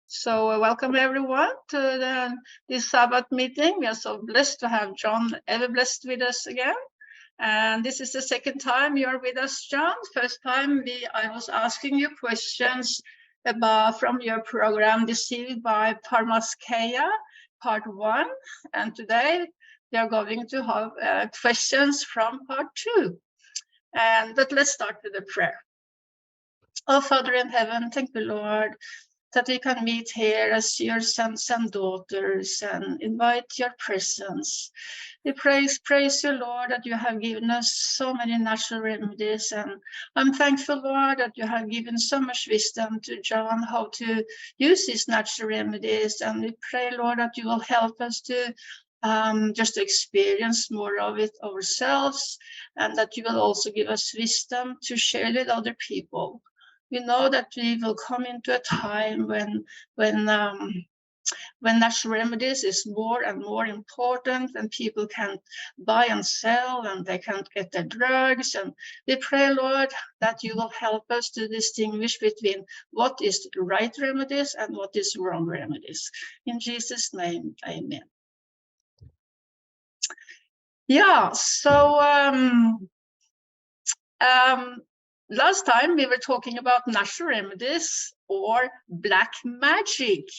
Welcome everyone to this Sabbath meeting. We are so blessed to have John Everblest with us again. And this is the second time you're with us, John. First time I was asking you questions from your program, Deceived by Pharmakeia, part 1. And today we are going to have questions from part 2. But let's start with a prayer. Oh, Father in heaven, thank you, Lord, that we can meet here as your sons and daughters and invite your presence. We praise you, Lord, that you have given us so many natural remedies. And I'm thankful, Lord, that you have given so much wisdom to John how to use these natural remedies. And we pray, Lord, that you will help us to just to experience more of it ourselves, and that you will also give us wisdom to share with other people. We know that we will come into a time when natural remedies is more and more important, and people can buy and sell, and they can't get their drugs. And we pray, Lord, that you will help us to distinguish between what is right remedies and what is wrong remedies. In Jesus' name, amen. Yeah, so last time we were talking about natural remedies or black magic.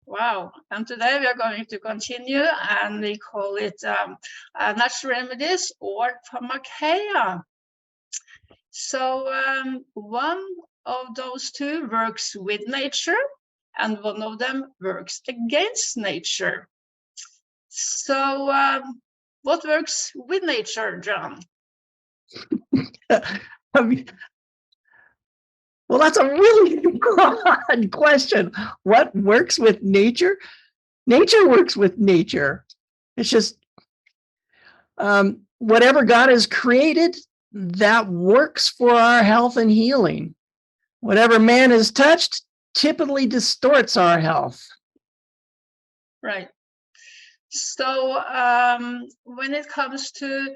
Wow. And today we are going to continue, and we call it natural remedies or Pharmakeia. So one of those two works with nature, and one of them works against nature. So what works with nature, John? Well, that's a really broad question. What works with nature? Nature works with nature. It's just whatever God has created, that works for our health and healing. Whatever man has touched typically distorts our health. Right. So when it comes to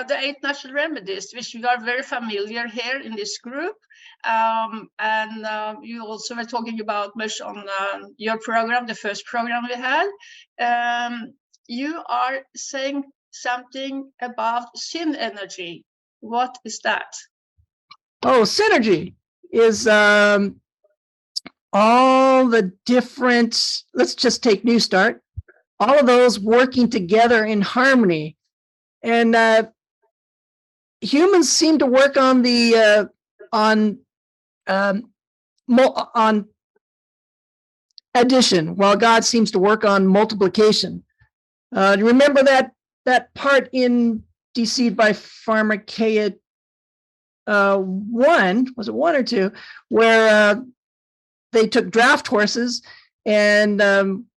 the 8 natural remedies, which we are very familiar here in this group, and you also were talking about much on your program, the first program we had, you are saying something about sin energy. What is that? Oh, synergy is all the different, let's just take New Start, all of those working together in harmony. And humans seem to work on the on addition, while God seems to work on multiplication. Remember that part in Deceived by Pharmakeia 1, was it 1 or 2, where they took draft horses, and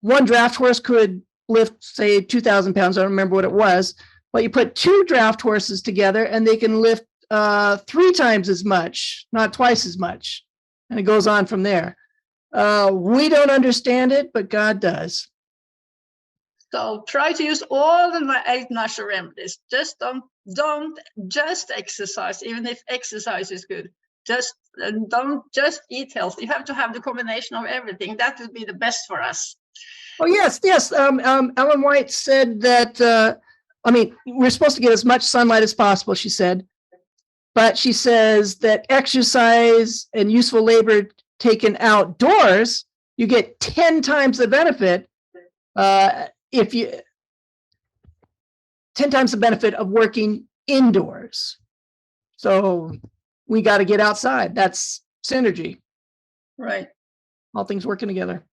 one draft horse could lift, say, 2,000 pounds. I don't remember what it was, but you put 2 draft horses together and they can lift 3 times as much, not twice as much. And it goes on from there. We don't understand it, but God does. So try to use all the 8 natural remedies. Just don't just exercise, even if exercise is good. Just don't just eat healthy. You have to have the combination of everything. That would be the best for us. Oh, yes. Ellen White said that, we're supposed to get as much sunlight as possible, she said. But she says that exercise and useful labor taken outdoors, you get 10 times the benefit 10 times the benefit of working indoors. So we got to get outside. That's synergy. Right. All things working together.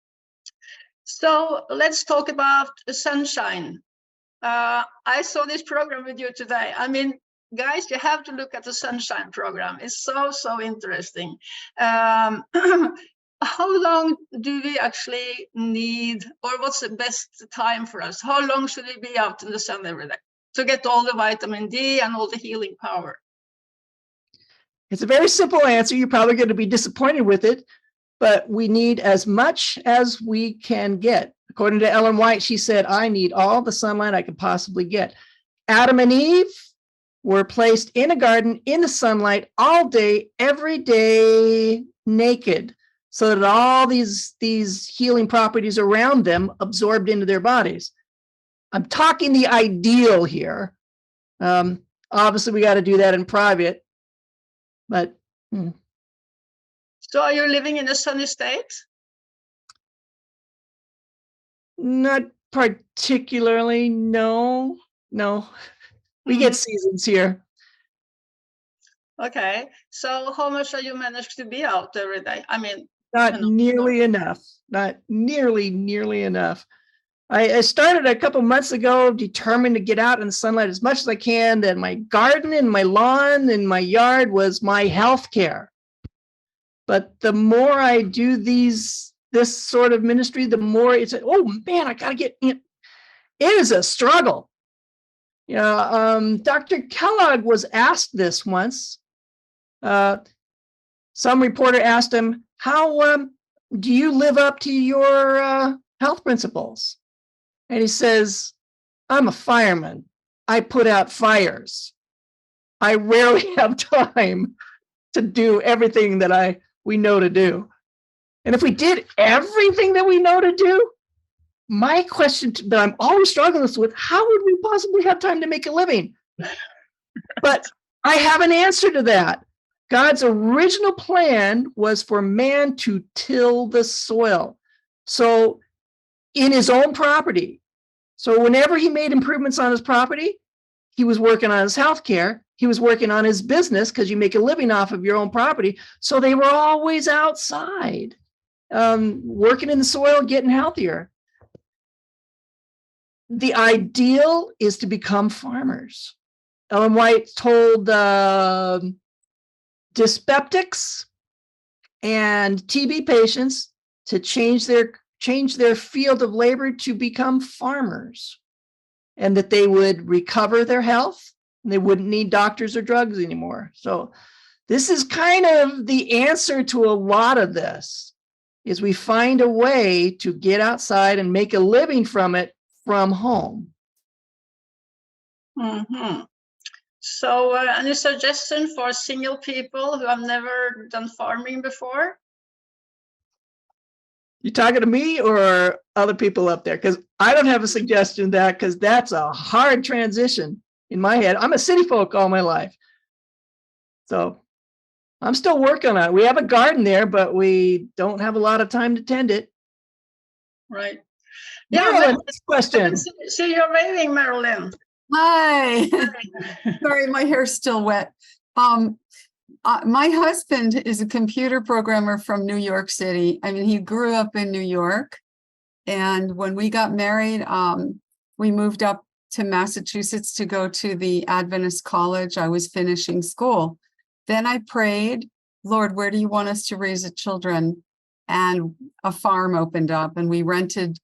So let's talk about the sunshine. I saw this program with you today. I mean, guys, you have to look at the sunshine program. It's so interesting. How long do we actually need, or what's the best time for us? How long should we be out in the sun every day to get all the vitamin D and all the healing power? It's a very simple answer. You're probably going to be disappointed with it, but we need as much as we can get. According to Ellen White, she said, I need all the sunlight I could possibly get. Adam and Eve were placed in a garden in the sunlight all day, every day, naked. so that all these healing properties around them absorbed into their bodies. I'm talking the ideal here. Obviously, we got to do that in private, but. So are you living in a sunny state? Not particularly, no. We get seasons here. Okay, so how much are you managed to be out every day? I mean, not nearly enough. Not nearly enough. I started a couple months ago, determined to get out in the sunlight as much as I can. That my garden and my lawn and my yard was my health care. But the more I do this sort of ministry, the more it's, oh man, I gotta get in. It is a struggle. Dr. Kellogg was asked this once. Some reporter asked him, how do you live up to your health principles? And he says, I'm a fireman. I put out fires. I rarely have time to do everything that we know to do. And if we did everything that we know to do, my question that I'm always struggling with, how would we possibly have time to make a living? But I have an answer to that. God's original plan was for man to till the soil. So in his own property. So whenever he made improvements on his property, he was working on his health care. He was working on his business, because you make a living off of your own property. So they were always outside, working in the soil, getting healthier. The ideal is to become farmers. Ellen White told dyspeptics and TB patients to change their field of labor to become farmers, and that they would recover their health and they wouldn't need doctors or drugs anymore. So this is kind of the answer to a lot of this, is we find a way to get outside and make a living from it from home. Mm-hmm. So any suggestion for single people who have never done farming before? You talking to me or other people up there? Because I don't have a suggestion to that, because that's a hard transition in my head. I'm a city folk all my life. So I'm still working on it. We have a garden there, but we don't have a lot of time to tend it. Right. Marilyn, next question. So you're waving, Marilyn. Hi. Sorry, my hair's still wet. My husband is a computer programmer from New York City. I mean, he grew up in New York. And when we got married, we moved up to Massachusetts to go to the Adventist college. I was finishing school. Then I prayed, Lord, where do you want us to raise the children? And a farm opened up, and we rented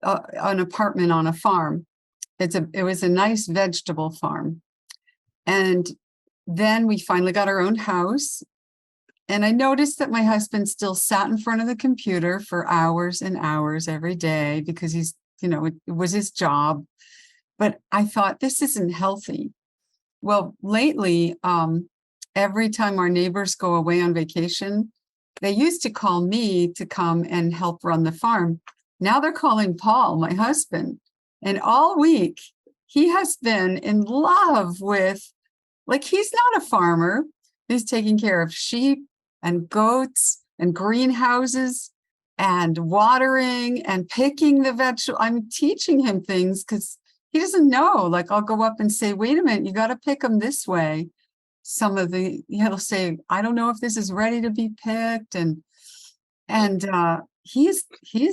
an apartment on a farm. It was a nice vegetable farm. And then we finally got our own house. And I noticed that my husband still sat in front of the computer for hours and hours every day, because he's, it was his job. But I thought, this isn't healthy. Well, lately, every time our neighbors go away on vacation, they used to call me to come and help run the farm. Now they're calling Paul, my husband. And all week, he has been in love with, he's not a farmer. He's taking care of sheep and goats and greenhouses and watering and picking the vegetable. I'm teaching him things because he doesn't know. I'll go up and say, wait a minute, you got to pick them this way. He'll say, I don't know if this is ready to be picked. And he's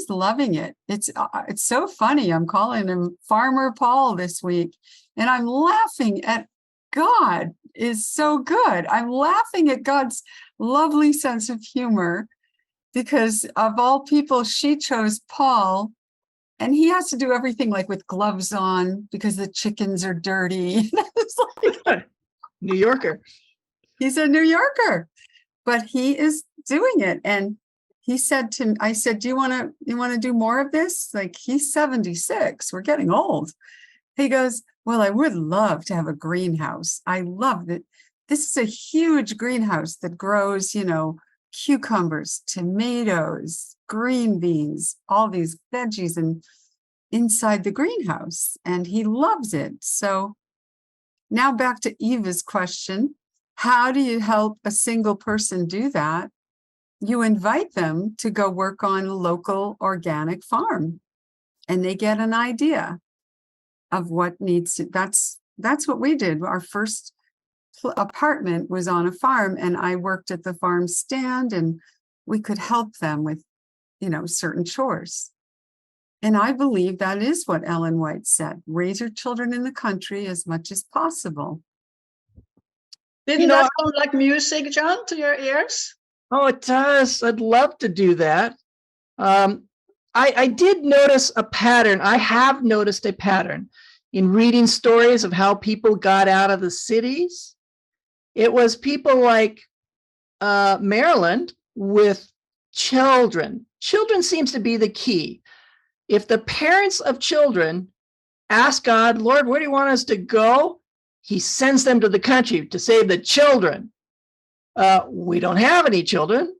loving it. It's so funny. I'm calling him Farmer Paul this week, and I'm laughing at God is so good. I'm laughing at God's lovely sense of humor, because of all people, she chose Paul, and he has to do everything with gloves on because the chickens are dirty. New Yorker. He's a New Yorker, but he is doing it. And he said to me, I said, do you want to do more of this? He's 76. We're getting old. He goes, well, I would love to have a greenhouse. I love it. This is a huge greenhouse that grows, cucumbers, tomatoes, green beans, all these veggies and inside the greenhouse, and he loves it. So now back to Eva's question. How do you help a single person do that? You invite them to go work on a local organic farm, and they get an idea of what needs to, that's what we did. Our first apartment was on a farm, and I worked at the farm stand, and we could help them with, certain chores. And I believe that is what Ellen White said. Raise your children in the country as much as possible. Didn't that sound like music, John, to your ears? Oh, it does. I'd love to do that. I did notice a pattern. I have noticed a pattern in reading stories of how people got out of the cities. It was people like Maryland with children. Children seems to be the key. If the parents of children ask God, Lord, where do you want us to go? He sends them to the country to save the children. We don't have any children,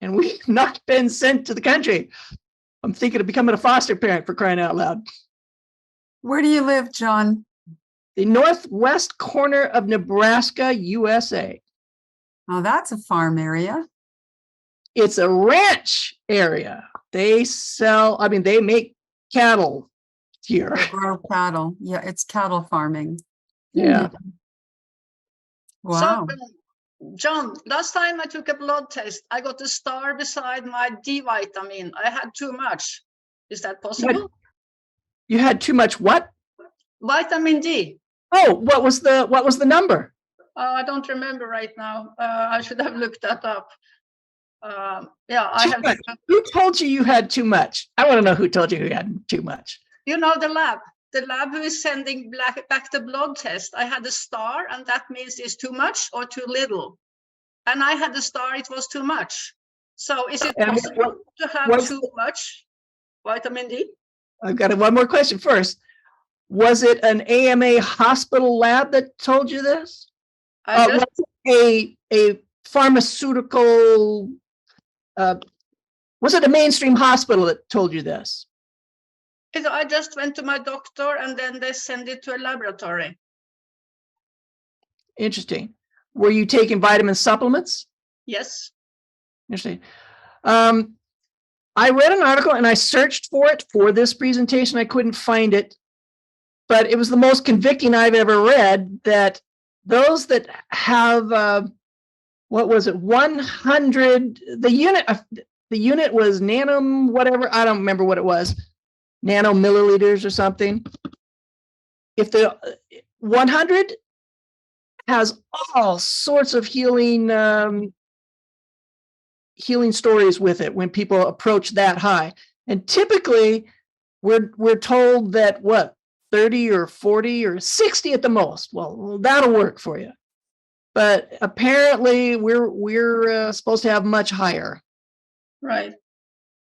and we've not been sent to the country. I'm thinking of becoming a foster parent, for crying out loud. Where do you live, John? The northwest corner of Nebraska, USA. Oh, that's a farm area. It's a ranch area. They make cattle here. They grow cattle. Yeah, it's cattle farming. Yeah. Wow. So, John, last time I took a blood test, I got a star beside my D vitamin. I had too much. Is that possible? You had too much what? Vitamin D. Oh, what was the number? I don't remember right now. I should have looked that up. Who told you had too much? I want to know who told you you had too much. The lab who is sending back the blood test. I had a star, and that means it's too much or too little. And I had a star, it was too much. So is it possible to have too much vitamin D? I've got one more question first. Was it an AMA hospital lab that told you this? Was it a pharmaceutical, was it a mainstream hospital that told you this? I just went to my doctor, and then they send it to a laboratory. Interesting. Were you taking vitamin supplements? Yes. Interesting. I read an article and I searched for it for this presentation. I couldn't find it, but it was the most convicting I've ever read, that those that have, 100, the unit was nano, whatever, I don't remember what it was, nano milliliters or something. If the 100 has all sorts of healing stories with it when people approach that high. And typically we're told that 30 or 40 or 60 at the most. Well, that'll work for you. But apparently we're supposed to have much higher. Right.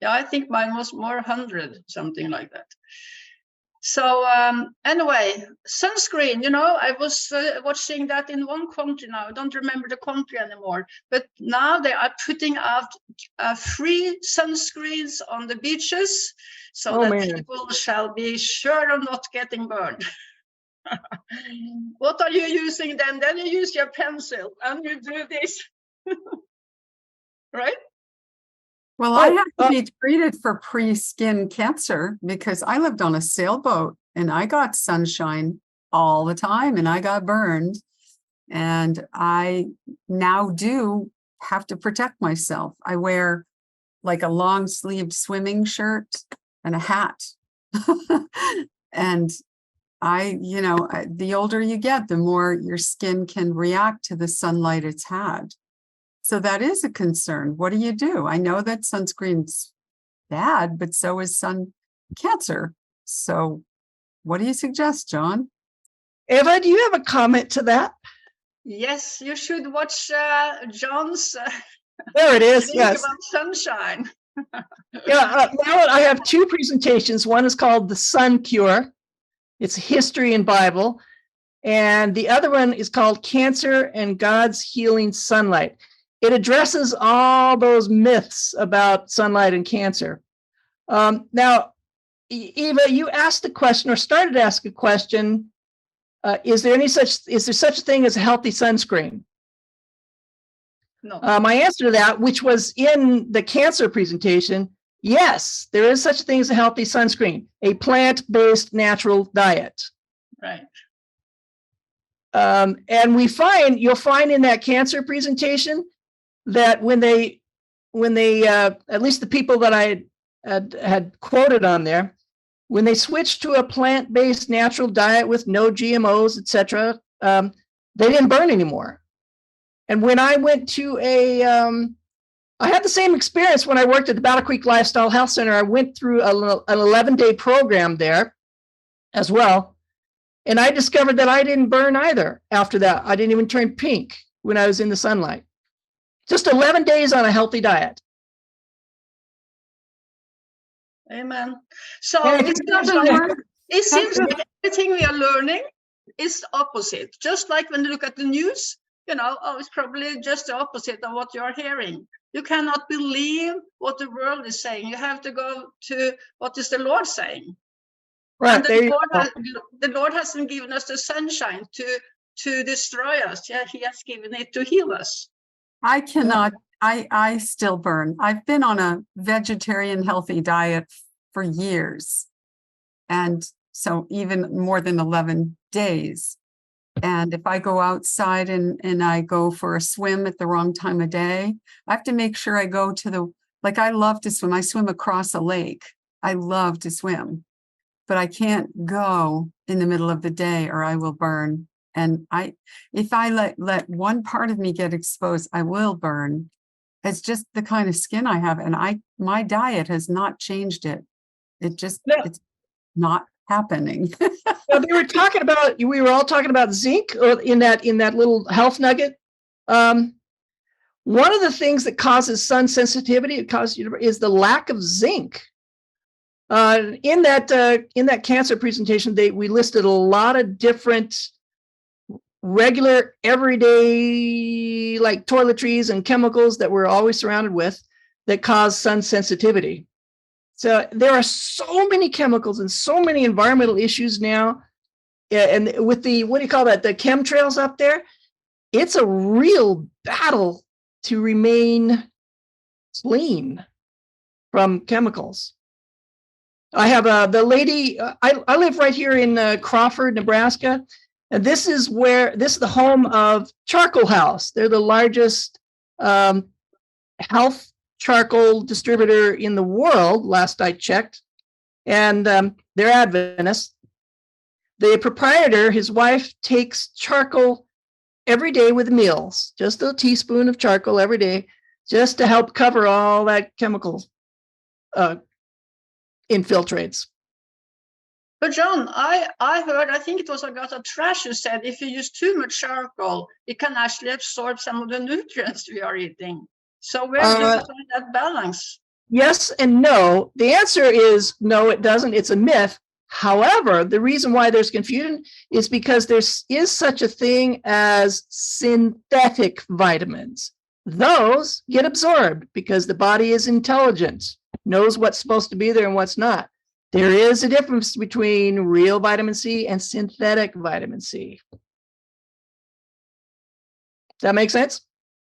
Yeah, I think mine was more 100, something like that. So anyway, sunscreen, I was watching that in one country now. I don't remember the country anymore. But now they are putting out free sunscreens on the beaches so that people shall be sure of not getting burned. What are you using then? Then you use your pencil and you do this. Right? Well, I had to be treated for pre-skin cancer because I lived on a sailboat and I got sunshine all the time and I got burned. And I now do have to protect myself. I wear like a long sleeved swimming shirt and a hat. And the older you get, the more your skin can react to the sunlight it's had. So that is a concern. What do you do? I know that sunscreen's bad, but so is sun cancer. So what do you suggest, John? Eva, do you have a comment to that? Yes, you should watch John's there it is. Yes. About sunshine. Now I have two presentations. One is called The Sun Cure. It's history and Bible. And the other one is called Cancer and God's Healing Sunlight. it addresses all those myths about sunlight and cancer. Now, Eva, you asked the question or started to ask a question. Is there such a thing as a healthy sunscreen? No. My answer to that, which was in the cancer presentation, yes, there is such a thing as a healthy sunscreen, a plant-based natural diet. Right. And you'll find in that cancer presentation that when they at least the people that I had quoted on there, when they switched to a plant-based natural diet with no GMOs, etc., they didn't burn anymore. And when I went to I had the same experience when I worked at the Battle Creek Lifestyle Health Center. I went through an 11-day program there as well. And I discovered that I didn't burn either after that. I didn't even turn pink when I was in the sunlight. Just 11 days on a healthy diet. Amen. So Yeah, it seems like everything we are learning is opposite. Just like when you look at the news, it's probably just the opposite of what you're hearing. You cannot believe what the world is saying. You have to go to what is the Lord saying. Right. And the Lord hasn't given us the sunshine to destroy us. Yeah, He has given it to heal us. I cannot, I still burn. I've been on a vegetarian healthy diet for years. And so even more than 11 days. And if I go outside and I go for a swim at the wrong time of day, I have to make sure I go to I love to swim. I swim across a lake. I love to swim, but I can't go in the middle of the day or I will burn. And if I let one part of me get exposed, I will burn. It's just the kind of skin I have. And my diet has not changed it. It's not happening. Well, we were all talking about zinc in that little health nugget. One of the things that causes sun sensitivity, is the lack of zinc. In that cancer presentation, we listed a lot of different regular, everyday, like toiletries and chemicals that we're always surrounded with that cause sun sensitivity. So there are so many chemicals and so many environmental issues now. And with the, what do you call that? The chemtrails up there, it's a real battle to remain clean from chemicals. I have the lady, I live right here in Crawford, Nebraska. And this is the home of Charcoal House. They're the largest health charcoal distributor in the world, last I checked. And they're Adventists. The proprietor, his wife, takes charcoal every day with meals, just a teaspoon of charcoal every day, just to help cover all that chemical infiltrates. But John, I heard, I think it was Agatha Trash who said if you use too much charcoal, it can actually absorb some of the nutrients we are eating. So where do you find that balance? Yes and no. The answer is no, it doesn't. It's a myth. However, the reason why there's confusion is because there is such a thing as synthetic vitamins. Those get absorbed because the body is intelligent, knows what's supposed to be there and what's not. There is a difference between real vitamin C and synthetic vitamin C. Does that make sense?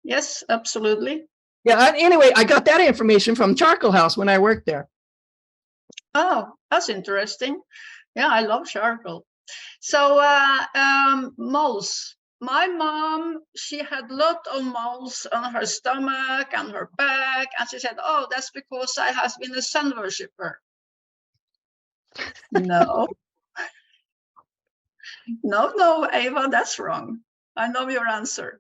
Yes, absolutely. Yeah, anyway, I got that information from Charcoal House when I worked there. Oh, that's interesting. Yeah, I love charcoal. So moles. My mom, she had a lot of moles on her stomach and her back. And she said, oh, that's because I have been a sun worshiper. No. No, Eva, that's wrong. I know your answer.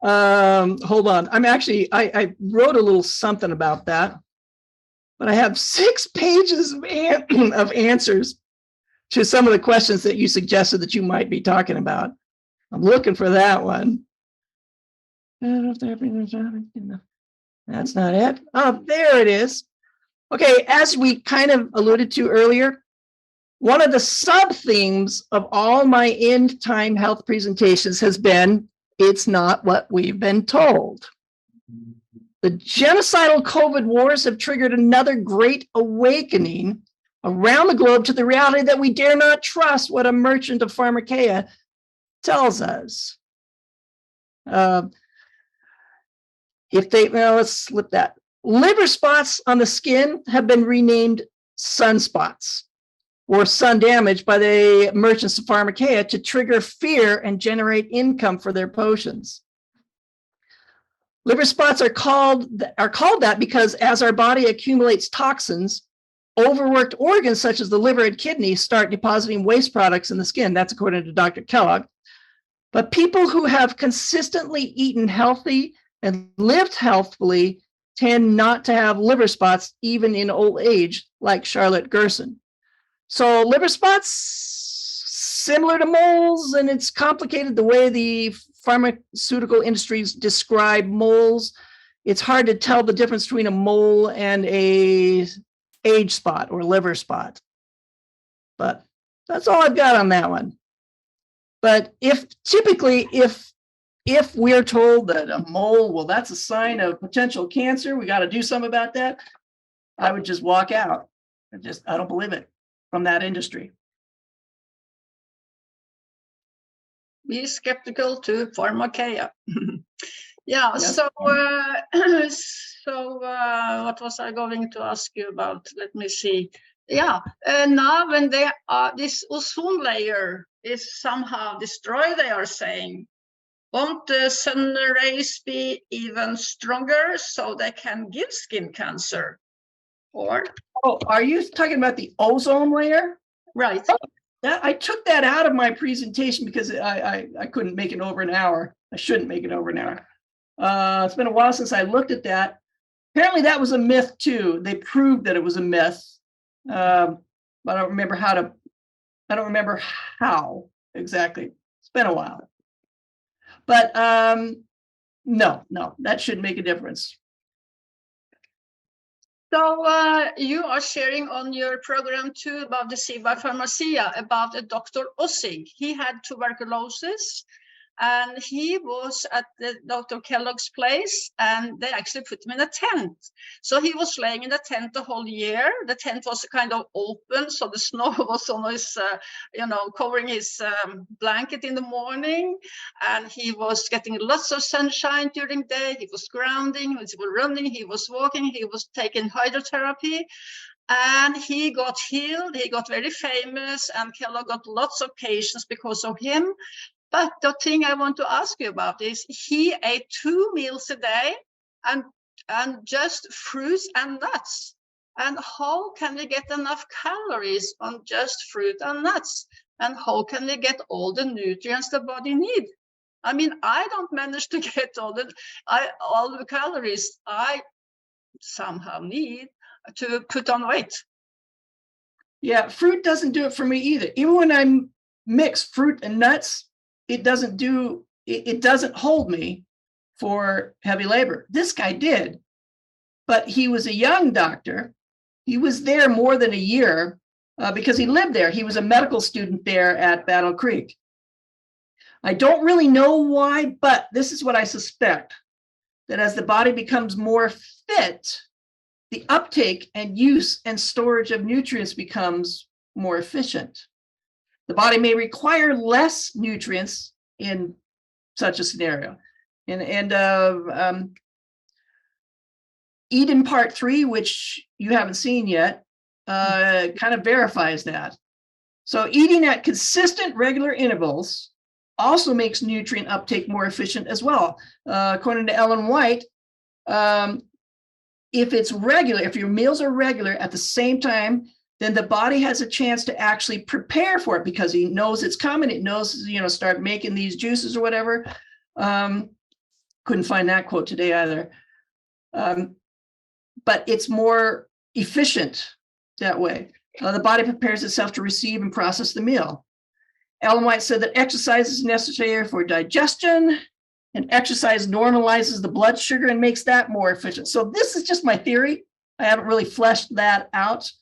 Hold on. I wrote a little something about that, but I have 6 pages of answers to some of the questions that you suggested that you might be talking about. I'm looking for that one. That's not it. Oh, there it is. Okay, as we kind of alluded to earlier, one of the sub-themes of all my end time health presentations has been it's not what we've been told. The genocidal COVID wars have triggered another great awakening around the globe to the reality that we dare not trust what a merchant of Pharmakeia tells us. Let's flip that. Liver spots on the skin have been renamed sunspots or sun damage by the merchants of Pharmakeia to trigger fear and generate income for their potions. Liver spots are called that because as our body accumulates toxins, overworked organs such as the liver and kidney start depositing waste products in the skin. That's according to Dr. Kellogg. But people who have consistently eaten healthy and lived healthfully tend not to have liver spots even in old age, like Charlotte Gerson. So liver spots, similar to moles, and it's complicated the way the pharmaceutical industries describe moles. It's hard to tell the difference between a mole and a age spot or liver spot. But that's all I've got on that one. But if we're told that a mole, well, that's a sign of potential cancer, we got to do something about that, I would just walk out. I don't believe it from that industry. Be skeptical to Pharmakeia. Yeah, Yes. so what was I going to ask you about? Let me see. Yeah, now when this ozone layer is somehow destroyed, they are saying, won't the sun rays be even stronger so they can give skin cancer? Or? Oh, are you talking about the ozone layer? Right. I took that out of my presentation because I couldn't make it over an hour. I shouldn't make it over an hour. It's been a while since I looked at that. Apparently that was a myth too. They proved that it was a myth. But I don't remember how exactly. It's been a while. But no, that shouldn't make a difference. So you are sharing on your program too about the Sea by Pharmakeia, about a Dr. Ossig. He had tuberculosis and he was at the Dr. Kellogg's place and they actually put him in a tent. So he was laying in the tent the whole year. The tent was kind of open, so the snow was on his, covering his blanket in the morning. And he was getting lots of sunshine during the day. He was grounding, he was running, he was walking, he was taking hydrotherapy. And he got healed, he got very famous, and Kellogg got lots of patients because of him. But the thing I want to ask you about is he ate 2 meals a day and just fruits and nuts. And how can we get enough calories on just fruit and nuts? And how can we get all the nutrients the body needs? I mean, I don't manage to get all the calories I somehow need to put on weight. Yeah, fruit doesn't do it for me either. Even when I mix fruit and nuts, it doesn't hold me for heavy labor. This guy did, but he was a young doctor. He was there more than a year because he lived there. He was a medical student there at Battle Creek. I don't really know why, but this is what I suspect, that as the body becomes more fit, the uptake and use and storage of nutrients becomes more efficient. The body may require less nutrients in such a scenario. And Eden Part 3, which you haven't seen yet, kind of verifies that. So eating at consistent regular intervals also makes nutrient uptake more efficient as well. According to Ellen White, if it's regular, if your meals are regular at the same time, then the body has a chance to actually prepare for it because he knows it's coming. It knows, start making these juices or whatever. Couldn't find that quote today either. But it's more efficient that way. The body prepares itself to receive and process the meal. Ellen White said that exercise is necessary for digestion, and exercise normalizes the blood sugar and makes that more efficient. So this is just my theory. I haven't really fleshed that out.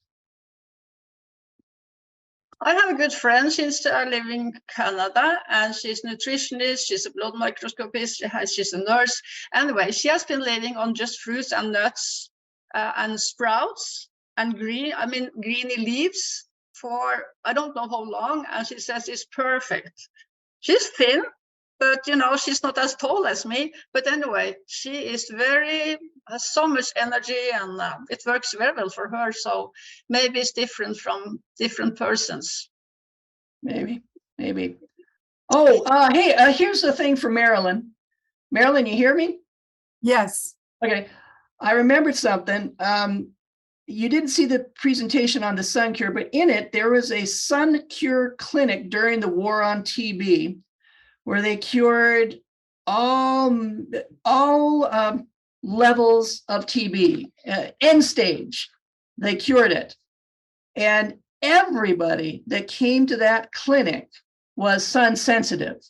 I have a good friend. She's living in Canada, and she's a nutritionist. She's a blood microscopist. She's a nurse. Anyway, she has been living on just fruits and nuts and sprouts and greeny leaves for I don't know how long. And she says it's perfect. She's thin, but she's not as tall as me. But anyway, she is has so much energy, and it works very well for her. So maybe it's different from different persons. Maybe. Oh, hey, here's the thing for Marilyn. Marilyn, you hear me? Yes. Okay. I remembered something. You didn't see the presentation on the sun cure, but in it, there was a sun cure clinic during the war on TB where they cured all levels of TB, end stage. They cured it. And everybody that came to that clinic was sun sensitive.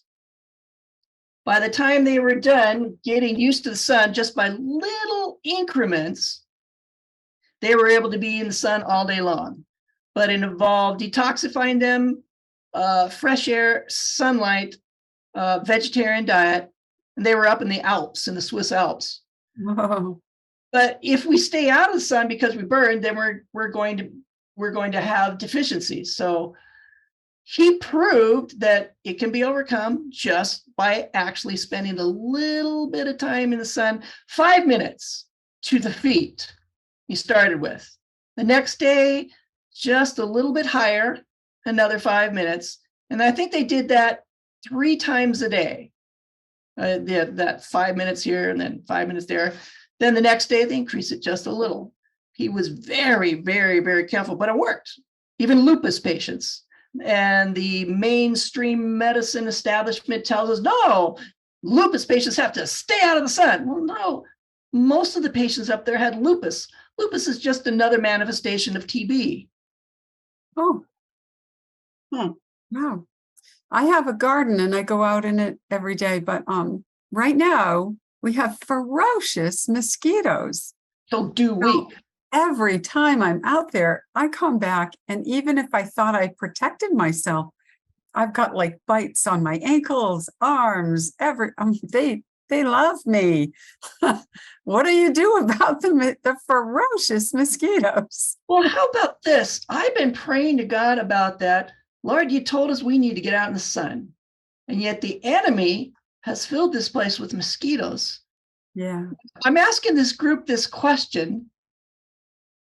By the time they were done getting used to the sun, just by little increments, they were able to be in the sun all day long. But it involved detoxifying them, fresh air, sunlight, vegetarian diet, and they were up in the Alps, in the Swiss Alps. Whoa. But if we stay out of the sun because we burn, then we're going to have deficiencies. So he proved that it can be overcome just by actually spending a little bit of time in the sun, 5 minutes to the feet he started with. The next day, just a little bit higher, another 5 minutes. And I think they did that 3 times a day. That 5 minutes here and then 5 minutes there. Then the next day, they increased it just a little. He was very, very, very careful, but it worked. Even lupus patients. And the mainstream medicine establishment tells us, no, lupus patients have to stay out of the sun. Well, no, most of the patients up there had lupus. Lupus is just another manifestation of TB. Oh. Wow. I have a garden and I go out in it every day, but right now we have ferocious mosquitoes. So do we. Every time I'm out there, I come back, and even if I thought I protected myself, I've got like bites on my ankles, arms, they love me. What do you do about the ferocious mosquitoes? Well, how about this? I've been praying to God about that. Lord, you told us we need to get out in the sun, and yet the enemy has filled this place with mosquitoes. Yeah. I'm asking this group this question.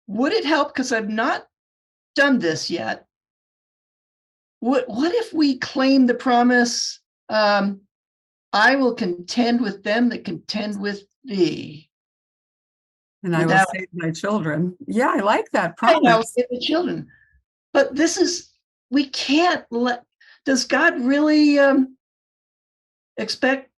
Would it help, because I've not done this yet, what if we claim the promise, I will contend with them that contend with thee? And I will save my children. Yeah, I like that promise. I will save the children. But this is, we can't let, does God really expect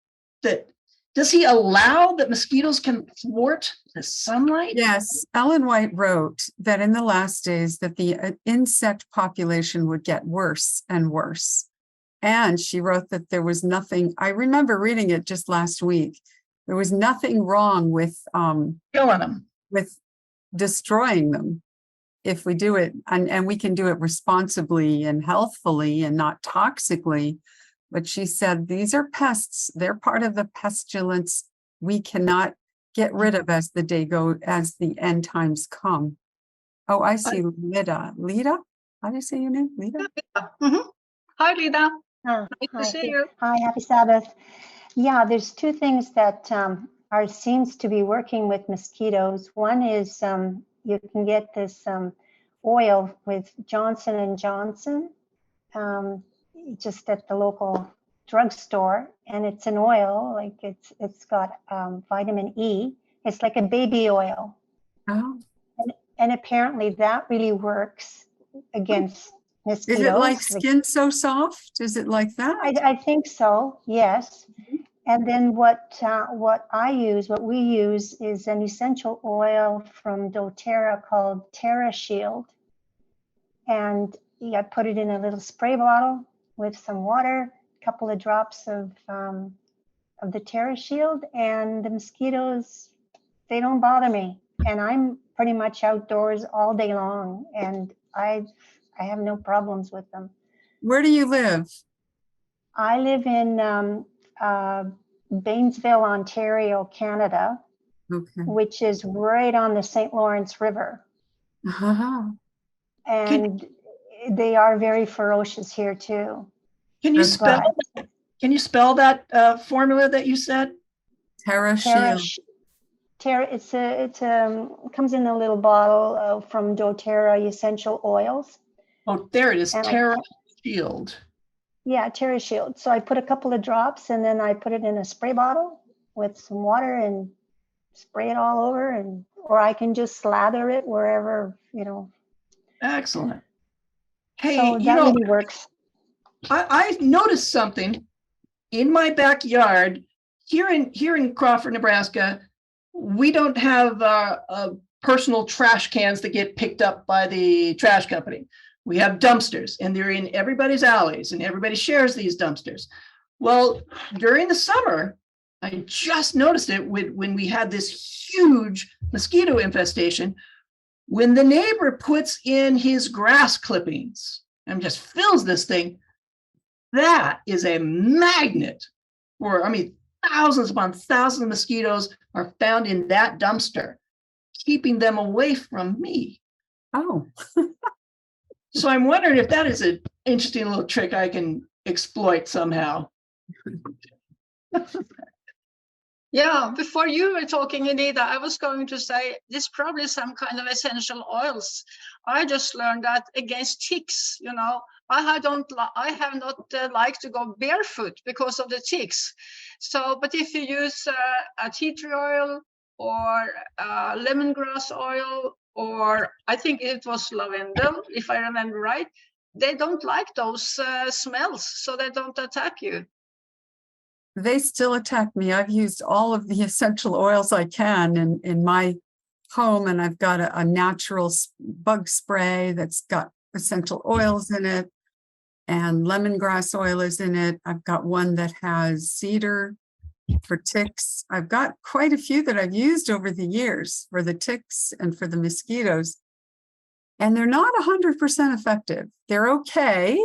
that? Does he allow that mosquitoes can thwart the sunlight? Yes, Ellen White wrote that in the last days that the insect population would get worse and worse. And she wrote that there was nothing, I remember reading it just last week, there was nothing wrong with killing them, with destroying them if we do it, and we can do it responsibly and healthfully and not toxically. But she said, these are pests. They're part of the pestilence we cannot get rid of as the end times come. Oh, I see Lida. Lida? How do you say your name? Lida? Mm-hmm. Hi, Lida. Nice to see you. Hi, happy Sabbath. Yeah, there's 2 things that seems to be working with mosquitoes. One is you can get this oil with Johnson & Johnson just at the local drugstore, and it's an oil, like it's got vitamin E. It's like a baby oil. Oh. And apparently that really works against mosquitoes. Is it like Skin So Soft? Is it like that? I think so, yes. And then what we use is an essential oil from doTERRA called TerraShield. And I put it in a little spray bottle with some water, a couple of drops of the TerraShield, and the mosquitoes, they don't bother me. And I'm pretty much outdoors all day long. And I have no problems with them. Where do you live? I live in Banesville, Ontario, Canada, Okay. which is right on the St. Lawrence River. Uh-huh. And they are very ferocious here too. Can you That's spell? Can you spell that formula that you said? Terra Terra, Shield. Terra, it comes in a little bottle from doTERRA essential oils. Oh, there it is. And Terra Shield. Yeah, Terra Shield. So I put a couple of drops and then I put it in a spray bottle with some water and spray it all over, and or I can just slather it wherever, you know. Excellent. Hey, So you that know, really works. I noticed something in my backyard here in Crawford, Nebraska. We don't have personal trash cans that get picked up by the trash company. We have dumpsters, and they're in everybody's alleys, and everybody shares these dumpsters. Well, during the summer, I just noticed it when we had this huge mosquito infestation. When the neighbor puts in his grass clippings and just fills this thing, that is a magnet for, I mean, thousands upon thousands of mosquitoes are found in that dumpster, keeping them away from me. Oh, So I'm wondering if that is an interesting little trick I can exploit somehow. Yeah, before you were talking, Anita, I was going to say this probably some kind of essential oils. I just learned that against ticks, you know, I have not liked to go barefoot because of the ticks. So, but if you use a tea tree oil or lemongrass oil, or I think it was lavendel, if I remember right, they don't like those smells, so they don't attack you. they still attack me. I've used all of the essential oils I can in my home, and I've got a natural bug spray that's got essential oils in it, and lemongrass oil is in it. I've got one that has cedar for ticks. I've got quite a few that I've used over the years for the ticks and for the mosquitoes. And they're not 100% effective. They're okay.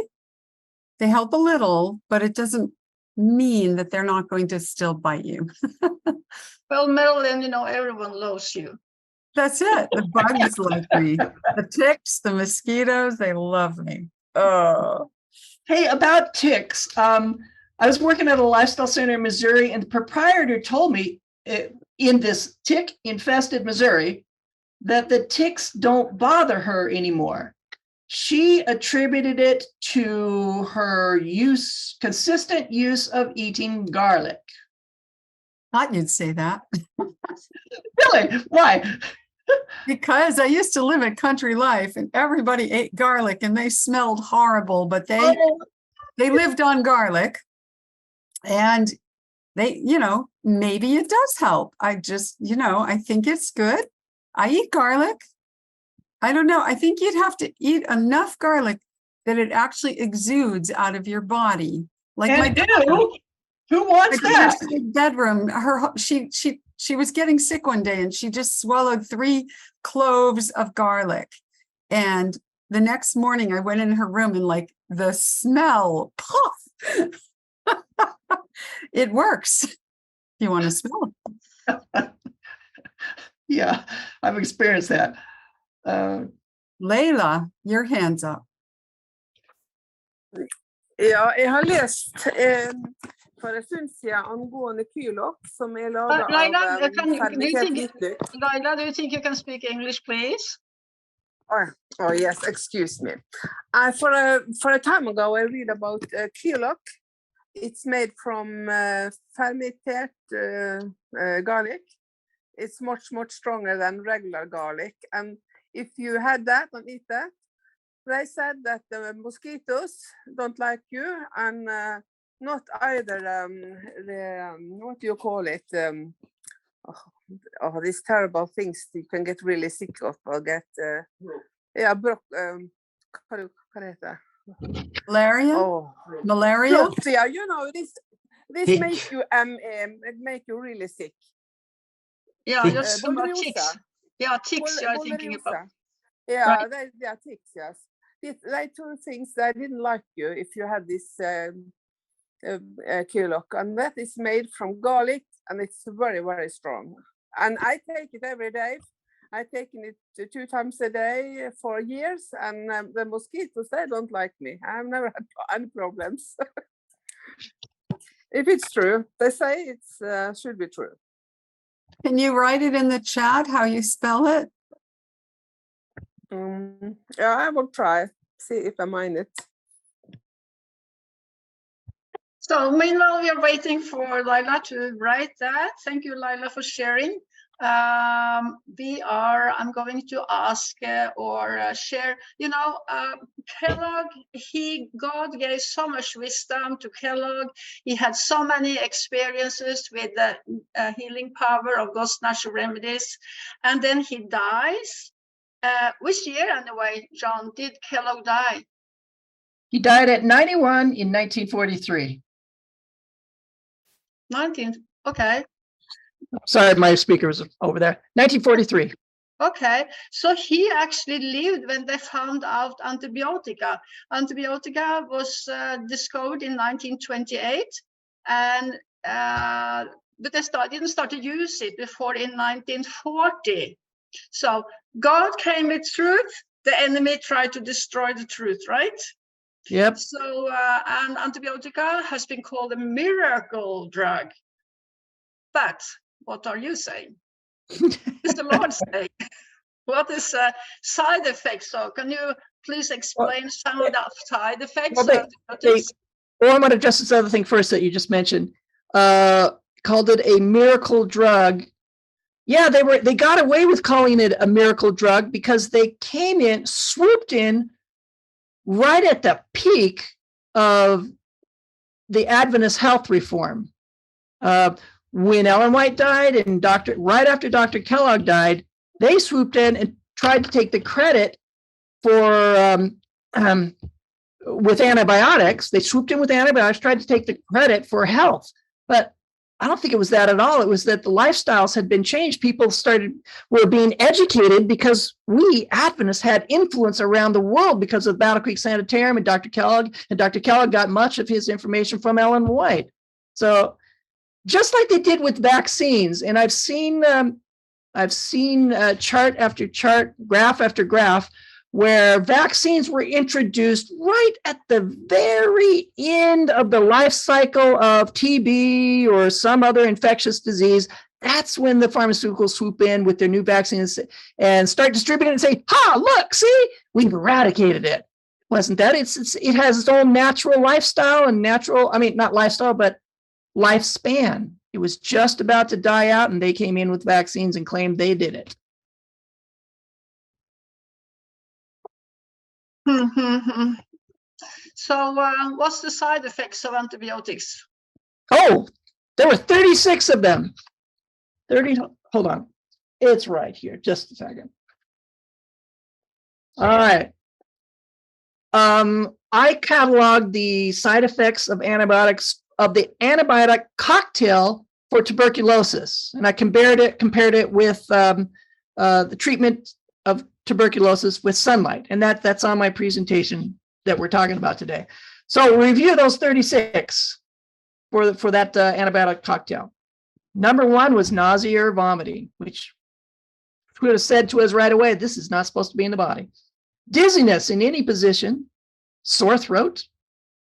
They help a little, but it doesn't mean that they're not going to still bite you. Well, Marilyn, you know, everyone loves you. That's it. The bugs like me. The ticks, the mosquitoes, they love me. Oh. Hey, about ticks. I was working at a lifestyle center in Missouri, and the proprietor told me in this tick-infested Missouri that the ticks don't bother her anymore. She attributed it to her consistent use of eating garlic. Thought you'd say that. Really? Why? Because I used to live a country life and everybody ate garlic and they smelled horrible, but they lived on garlic, and they, you know, maybe it does help. I just, you know, I think it's good. I eat garlic. I don't know. I think you'd have to eat enough garlic that it actually exudes out of your body. Like And my daughter, who wants that? bedroom, she was getting sick one day and she just swallowed 3 cloves of garlic. And the next morning I went in her room and like the smell, poof, it works. You want to smell it? Yeah, I've experienced that. Layla, your hand's up. Ja, jeg har lest for en stund siden angående kylokk, som er laget Laila, av fermentert hvitløk. Laila, do you think you can speak English, please? Oh yes, excuse me. For a time ago, I read about kylokk. It's made from fermented garlic. It's much stronger than regular garlic, and if you had that and eat that, they said that the mosquitoes don't like you, and not either what do you call it? These terrible things you can get really sick of or get Malaria? Malaria? Yeah, you know, this make you really sick. Yeah, just about Borreliosa. ticks. Yeah, ticks you're thinking about. Yeah, Right. they are ticks, yes. Like two things that I didn't like you if you had this Kilok, and that is made from garlic, and it's very, very strong. And I take it every day. I've taken it 2 times a day for years, and the mosquitoes, they don't like me. I've never had any problems. If it's true, they say it should be true. Can you write it in the chat how you spell it? Yeah, I will try, see if I mind it. So meanwhile, we are waiting for Laila to write that. Thank you, Laila, for sharing. I'm going to ask or share, Kellogg, God gave so much wisdom to Kellogg. He had so many experiences with the healing power of God's natural remedies. And then he dies. Which year, anyway, John, did Kellogg die? He died at 91 in 1943. Okay. Sorry, my speaker was over there. 1943. Okay, so he actually lived when they found out antibiotica. Antibiotica was discovered in 1928, and but they didn't start to use it before in 1940. So God came with truth. The enemy tried to destroy the truth, right? Yep. So and antibiotica has been called a miracle drug. But what are you saying? Is the Lord saying? What is side effects? So can you please explain some of the side effects? Well, I'm going to address this other thing first that you just mentioned. Called it a miracle drug. Yeah, they got away with calling it a miracle drug because they swooped in right at the peak of the Adventist health reform. When Ellen White died and right after Dr. Kellogg died, they swooped in and tried to take the credit for with antibiotics. They swooped in with antibiotics, tried to take the credit for health. But I don't think it was that at all. It was that the lifestyles had been changed. People were being educated because we Adventists had influence around the world because of Battle Creek Sanitarium and Dr. Kellogg. And Dr. Kellogg got much of his information from Ellen White. So just like they did with vaccines, and I've seen chart after chart, graph after graph, where vaccines were introduced right at the very end of the life cycle of TB or some other infectious disease. That's when the pharmaceuticals swoop in with their new vaccines and start distributing and say, "Ha, look, see, we've eradicated it." Wasn't that? It has its own natural lifestyle and not lifestyle, but lifespan. It was just about to die out, and they came in with vaccines and claimed they did it. So what's the side effects of antibiotics? Oh, there were 36 of them. 30, hold on. It's right here. Just a second. All right. I cataloged the side effects of antibiotics, of the antibiotic cocktail for tuberculosis. And I compared it with the treatment of tuberculosis with sunlight. And that's on my presentation that we're talking about today. So we'll review those 36 for that antibiotic cocktail. Number 1 was nausea or vomiting, which would have said to us right away, this is not supposed to be in the body. Dizziness in any position, sore throat,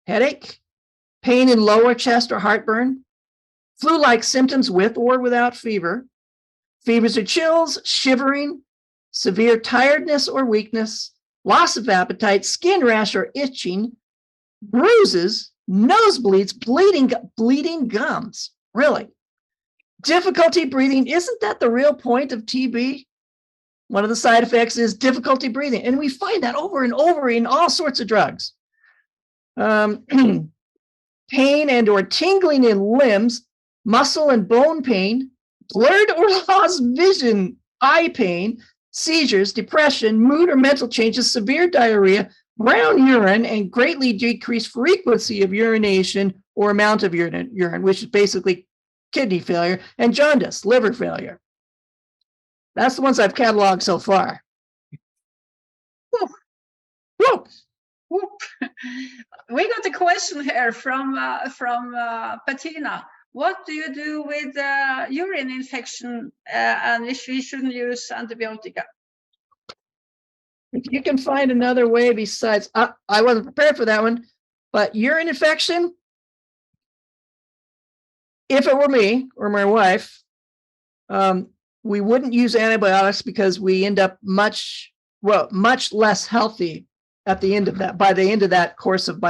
headache, pain in lower chest or heartburn, flu-like symptoms with or without fever, fevers or chills, shivering, severe tiredness or weakness, loss of appetite, skin rash or itching, bruises, nosebleeds, bleeding gums. Really? Difficulty breathing. Isn't that the real point of TB? One of the side effects is difficulty breathing. And we find that over and over in all sorts of drugs. Pain and or tingling in limbs, muscle and bone pain, blurred or lost vision, eye pain, seizures, depression, mood or mental changes, severe diarrhea, brown urine, and greatly decreased frequency of urination or amount of urine, which is basically kidney failure, and jaundice, liver failure. That's the ones I've cataloged so far. Whoa. Whoop. We got a question here from Bettina. What do you do with urine infection and if we shouldn't use antibiotica? If you can find another way besides, I wasn't prepared for that one, but urine infection, if it were me or my wife, we wouldn't use antibiotics because we end up much less healthy at the end of that, by the end of that course of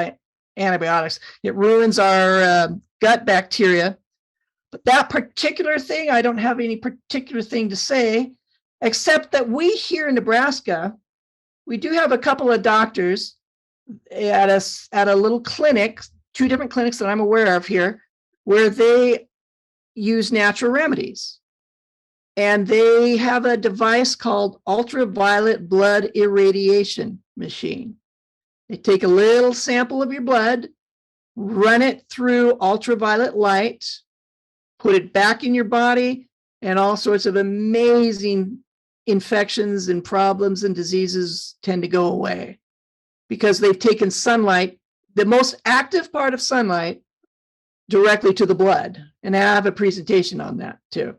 antibiotics. It ruins our gut bacteria. But that particular thing, I don't have any particular thing to say, except that we here in Nebraska, we do have a couple of doctors at a little clinic, 2 different clinics that I'm aware of here, where they use natural remedies. And they have a device called ultraviolet blood irradiation machine. They take a little sample of your blood, run it through ultraviolet light, put it back in your body, and all sorts of amazing infections and problems and diseases tend to go away because they've taken sunlight, the most active part of sunlight, directly to the blood. And I have a presentation on that too.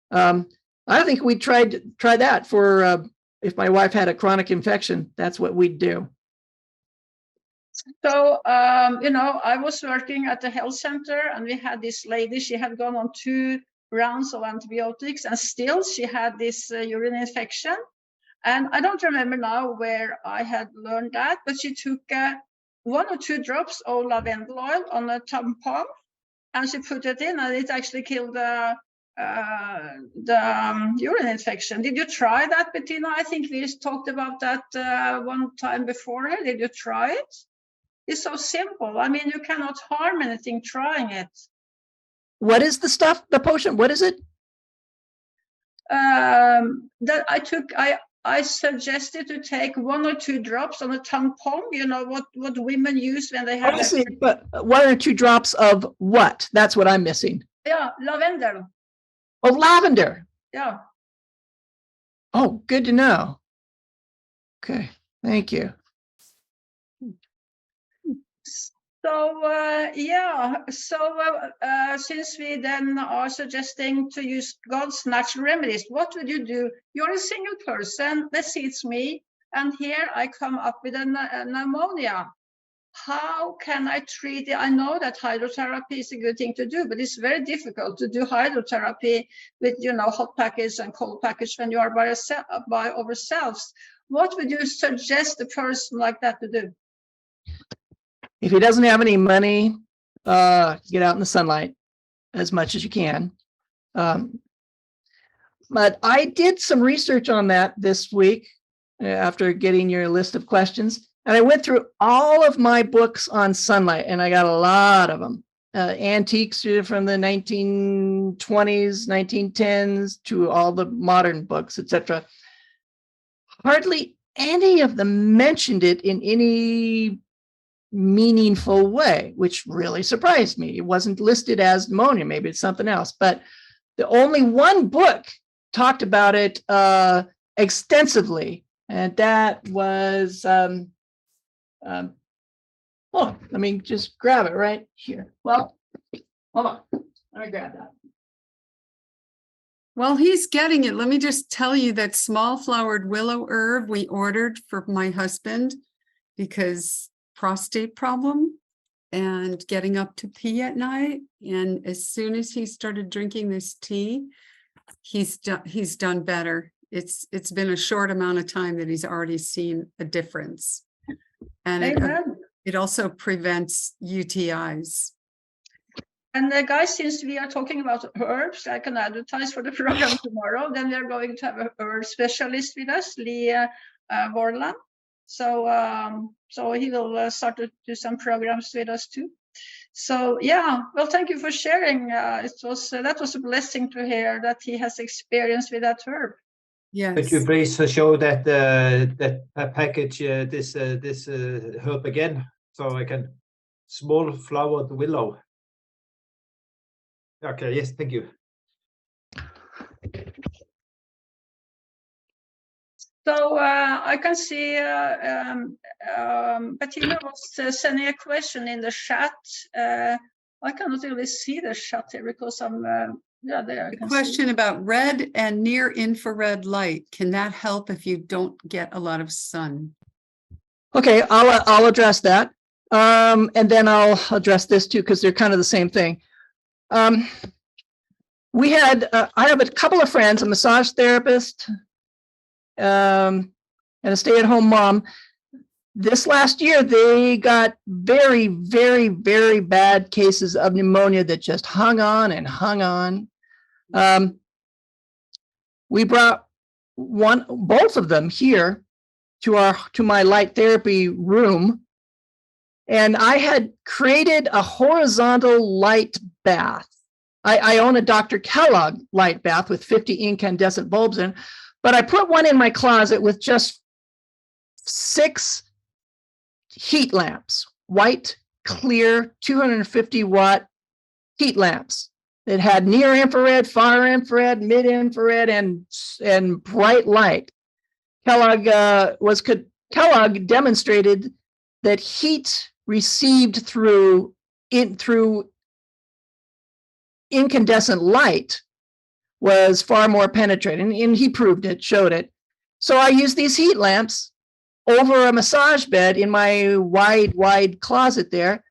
I think we'd try that for if my wife had a chronic infection, that's what we'd do. So, I was working at the health center and we had this lady, she had gone on 2 rounds of antibiotics and still she had this urine infection. And I don't remember now where I had learned that, but she took 1 or 2 drops of lavender oil on a tampon and she put it in and it actually killed the urine infection. Did you try that, Bettina? I think we talked about that one time before. Did you try it? It's so simple. I mean, you cannot harm anything trying it. What is the stuff, the potion? What is it? That I suggested to take 1 or 2 drops on a tampon. You know what women use when they have. I see, but 1 or 2 drops of what? That's what I'm missing. Yeah, lavender. Oh, lavender. Yeah. Oh, good to know. Okay, thank you. So since we then are suggesting to use God's natural remedies, what would you do? You're a single person. Let's see, it's me, and here I come up with a pneumonia. How can I treat it? I know that hydrotherapy is a good thing to do, but it's very difficult to do hydrotherapy with hot package and cold package when you are by ourselves. What would you suggest a person like that to do? If he doesn't have any money, get out in the sunlight as much as you can. But I did some research on that this week after getting your list of questions. And I went through all of my books on sunlight, and I got a lot of them. Antiques from the 1920s, 1910s, to all the modern books, etc. Hardly any of them mentioned it in any meaningful way, which really surprised me. It wasn't listed as pneumonia. Maybe it's something else. But the only one book talked about it extensively, and that was let me just grab it right here. Well, hold on. Let me grab that. Well, he's getting it. Let me just tell you that small flowered willow herb we ordered for my husband because prostate problem and getting up to pee at night. And as soon as he started drinking this tea, he's done better. It's been a short amount of time that he's already seen a difference. And it also prevents UTIs. And guys, since we are talking about herbs, I can advertise for the program tomorrow. Then we are going to have a herb specialist with us, Lee Borland. So he will start to do some programs with us too. So yeah, well, thank you for sharing. That was a blessing to hear that he has experience with that herb. Yes. Could you please show that package, this herb again, so I can small flowered willow. Okay. Yes. Thank you. So I can see Bettina was sending a question in the chat. I cannot really see the chat here because I'm, yeah, there I The can question see. about red and near infrared light, can that help if you don't get a lot of sun? Okay, I'll address that. And then I'll address this too, because they're kind of the same thing. We had, I have a couple of friends, a massage therapist, and a stay-at-home mom. This last year, they got very, very, very bad cases of pneumonia that just hung on and hung on. We brought both of them here to my light therapy room, and I had created a horizontal light bath. I own a Dr. Kellogg light bath with 50 incandescent bulbs in, but I put one in my closet with just 6 heat lamps, white, clear, 250 watt heat lamps. It had near infrared, far infrared, mid infrared, and bright light. Kellogg demonstrated that heat received through incandescent light was far more penetrating, and he proved it, showed it. So I used these heat lamps over a massage bed in my wide closet there.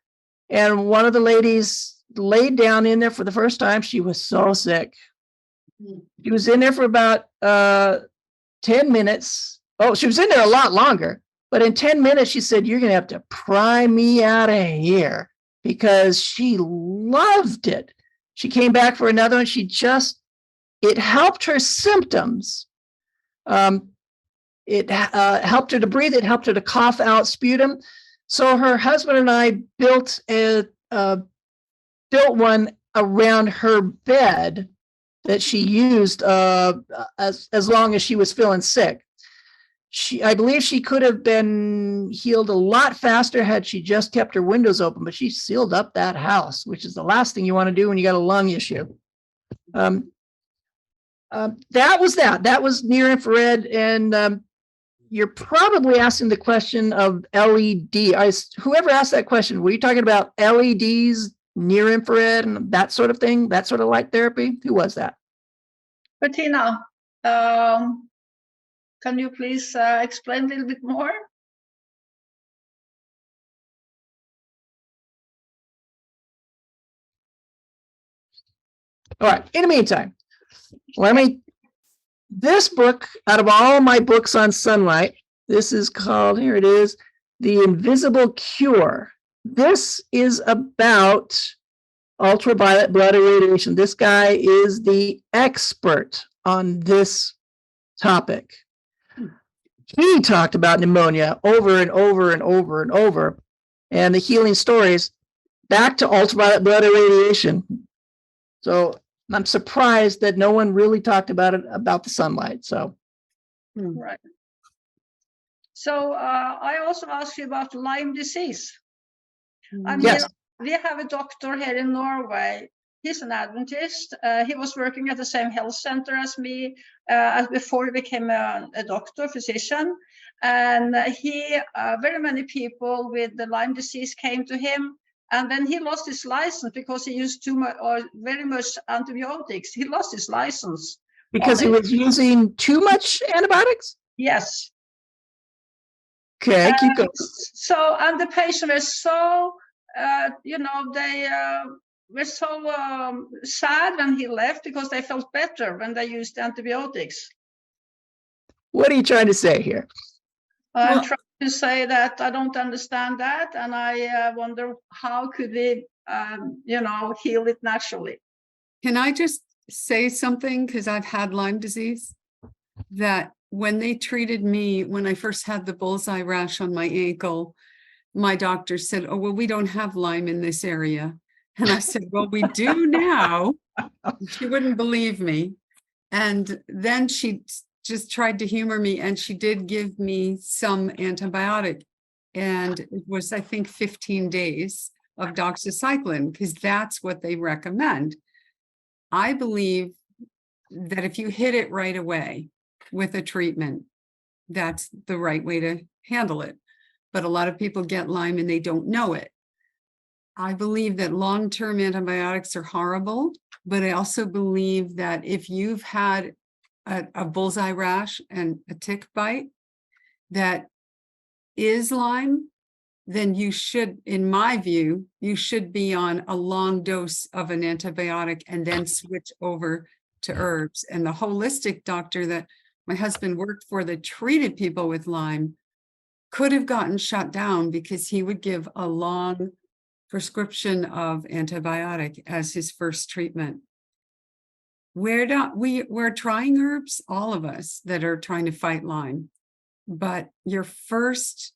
And one of the ladies laid down in there for the first time. She was so sick. She was in there for about 10 minutes. Oh, she was in there a lot longer. But in 10 minutes, she said, "You're going to have to pry me out of here," because she loved it. She came back for another one. It helped her symptoms. It helped her to breathe. It helped her to cough out sputum. So her husband and I built one around her bed that she used as long as she was feeling sick. I believe she could have been healed a lot faster had she just kept her windows open, but she sealed up that house, which is the last thing you want to do when you got a lung issue. That was near infrared, and you're probably asking the question of LED. Whoever asked that question, were you talking about LEDs, near infrared, and that sort of thing, that sort of light therapy? Who was that? Bettina, can you please explain a little bit more? All right, in the meantime, this book, out of all my books on sunlight, this is called, here it is, The Invisible Cure. This is about ultraviolet blood irradiation. This guy is the expert on this topic. He talked about pneumonia over and over and over and over, and the healing stories back to ultraviolet blood irradiation. So I'm surprised that no one really talked about it, about the sunlight. So, right. So I also asked you about Lyme disease. I mean, yes. We have a doctor here in Norway. He's an Adventist. He was working at the same health center as me as before he became a doctor, physician. And very many people with the Lyme disease came to him. And then he lost his license because he used too much or very much antibiotics. He lost his license. Because he was using too much antibiotics? Yes. Okay, keep going. So, and the patient was so, they were so sad when he left because they felt better when they used antibiotics. What are you trying to say here? I'm trying to say that I don't understand that, and I wonder how could we, heal it naturally. Can I just say something? Because I've had Lyme disease. That when they treated me, when I first had the bullseye rash on my ankle, my doctor said, "Oh, well, we don't have Lyme in this area." And I said, "Well, we do now." She wouldn't believe me. And then she just tried to humor me, and she did give me some antibiotic. And it was, I think, 15 days of doxycycline, because that's what they recommend. I believe that if you hit it right away with a treatment, that's the right way to handle it. But a lot of people get Lyme and they don't know it. I believe that long-term antibiotics are horrible, but I also believe that if you've had a bullseye rash and a tick bite that is Lyme, then you should, in my view, you should be on a long dose of an antibiotic and then switch over to herbs. And the holistic doctor that my husband worked for that treated people with Lyme could have gotten shut down because he would give a long prescription of antibiotic as his first treatment. We're trying herbs, all of us that are trying to fight Lyme, but your first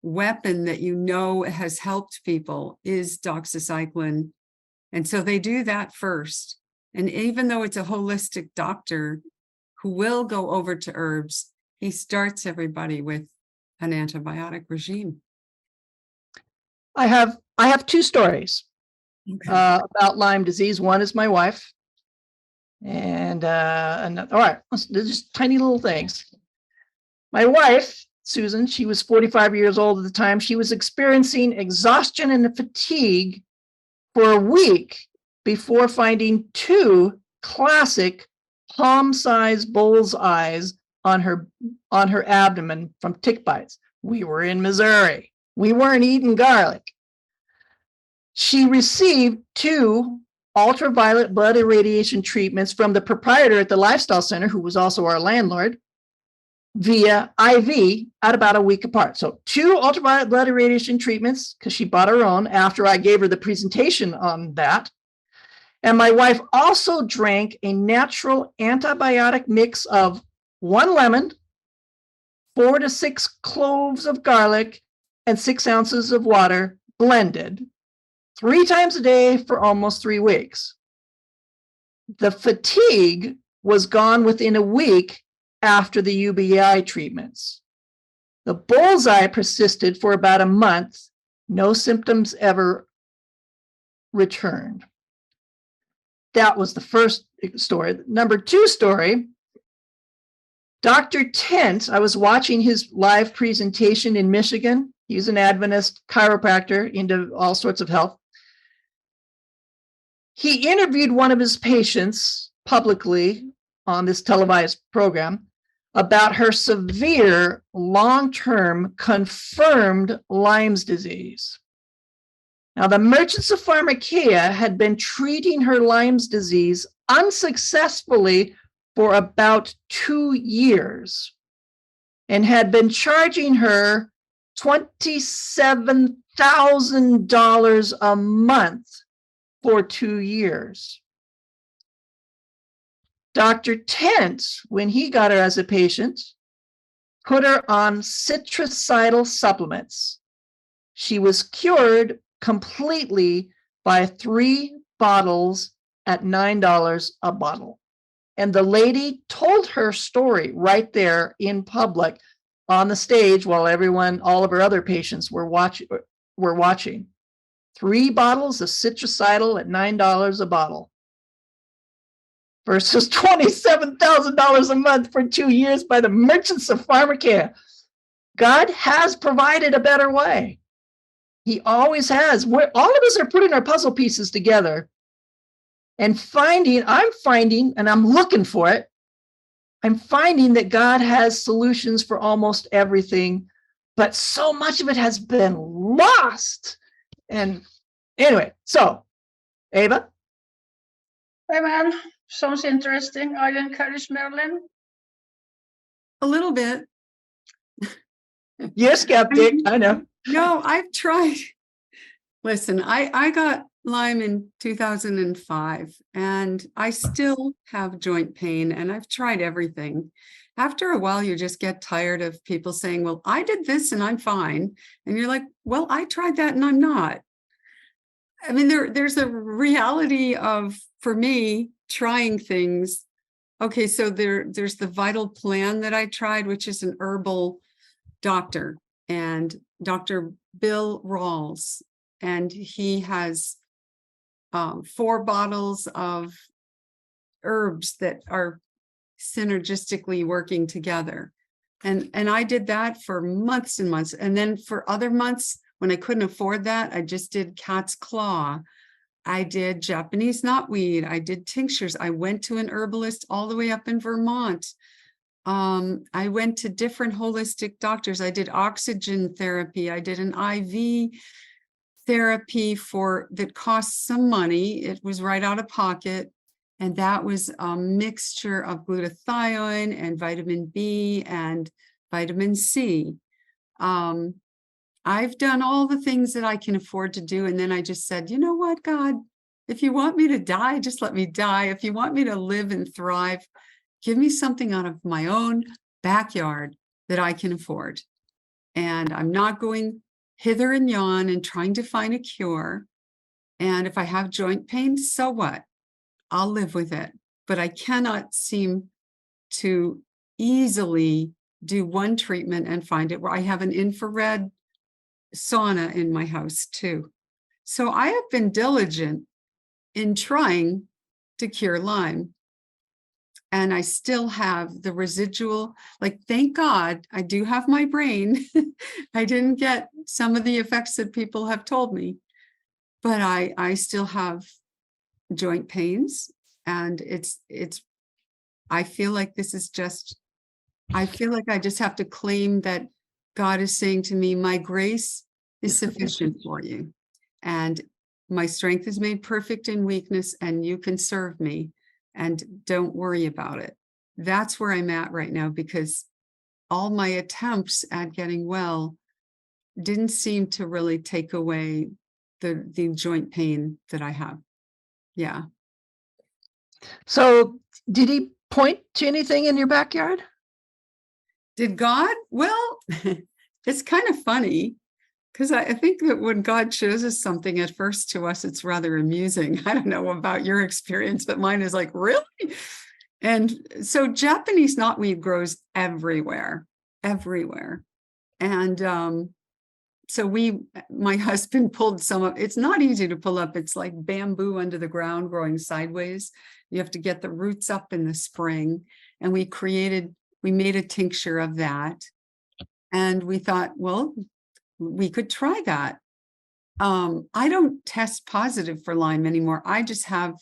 weapon that you know has helped people is doxycycline. And so they do that first. And even though it's a holistic doctor who will go over to herbs, he starts everybody with an antibiotic regime. I have two stories Okay. about Lyme disease. One is my wife, and another, all right, they're just tiny little things. My wife, Susan, she was 45 years old at the time. She was experiencing exhaustion and fatigue for a week before finding two classic palm-sized bull's eyes on her abdomen from tick bites. We were in Missouri. We weren't eating garlic. She received 2 ultraviolet blood irradiation treatments from the proprietor at the Lifestyle Center, who was also our landlord, via IV at about a week apart. So 2 ultraviolet blood irradiation treatments, because she bought her own after I gave her the presentation on that. And my wife also drank a natural antibiotic mix of 1 lemon, 4 to 6 cloves of garlic, and 6 ounces of water blended 3 times a day for almost 3 weeks. The fatigue was gone within a week after the UBI treatments. The bullseye persisted for about a month. No symptoms ever returned. That was the first story. Number 2 story, Dr. Tent, I was watching his live presentation in Michigan. He's an Adventist chiropractor into all sorts of health. He interviewed one of his patients publicly on this televised program about her severe long-term confirmed Lyme's disease. Now, the merchants of Pharmakeia had been treating her Lyme's disease unsuccessfully for about 2 years and had been charging her $27,000 a month for 2 years. Dr. Tent, when he got her as a patient, put her on citricidal supplements. She was cured completely by 3 bottles at $9 a bottle. And the lady told her story right there in public on the stage while all of her other patients were watching. 3 bottles of citricidal at $9 a bottle versus $27,000 a month for 2 years by the merchants of Pharmakeia. God has provided a better way. He always has. All of us are putting our puzzle pieces together and I'm finding, and I'm looking for it, I'm finding that God has solutions for almost everything, but so much of it has been lost. And anyway, so Ava? Amen. Sounds interesting. Are you encouraged, Marilyn? A little bit. You're skeptic, I know. No, I've tried. Listen, I got Lyme in 2005 and I still have joint pain and I've tried everything. After a while, you just get tired of people saying, well, I did this and I'm fine. And you're like, well, I tried that and I'm not. I mean, there's a reality of, for me, trying things. Okay, so there's the Vital Plan that I tried, which is an herbal doctor, and Dr. Bill Rawls, and he has 4 bottles of herbs that are synergistically working together. And I did that for months and months. And then for other months, when I couldn't afford that, I just did cat's claw. I did Japanese knotweed. I did tinctures. I went to an herbalist all the way up in Vermont. I went to different holistic doctors. I did oxygen therapy. I did an IV therapy that cost some money. It was right out of pocket. And that was a mixture of glutathione and vitamin B and vitamin C. I've done all the things that I can afford to do. And then I just said, you know what, God, if you want me to die, just let me die. If you want me to live and thrive, give me something out of my own backyard that I can afford. And I'm not going hither and yon and trying to find a cure. And if I have joint pain, so what? I'll live with it. But I cannot seem to easily do one treatment and find it. Where I have an infrared sauna in my house too. So I have been diligent in trying to cure Lyme. And I still have the residual, like, thank God I do have my brain. I didn't get some of the effects that people have told me, but I still have joint pains. And I feel like this is just, I feel like I just have to claim that God is saying to me, my grace is sufficient for you. And my strength is made perfect in weakness, and you can serve me. And don't worry about it. That's where I'm at right now, because all my attempts at getting well didn't seem to really take away the joint pain that I have. Yeah. So did he point to anything in your backyard? Did God? Well, it's kind of funny, because I think that when God shows us something at first, to us, it's rather amusing. I don't know about your experience, but mine is like, really? And so Japanese knotweed grows everywhere. And so my husband pulled some of, it's not easy to pull up. It's like bamboo under the ground growing sideways. You have to get the roots up in the spring. And we made a tincture of that. And we thought, well, we could try that. I don't test positive for Lyme anymore. I just have,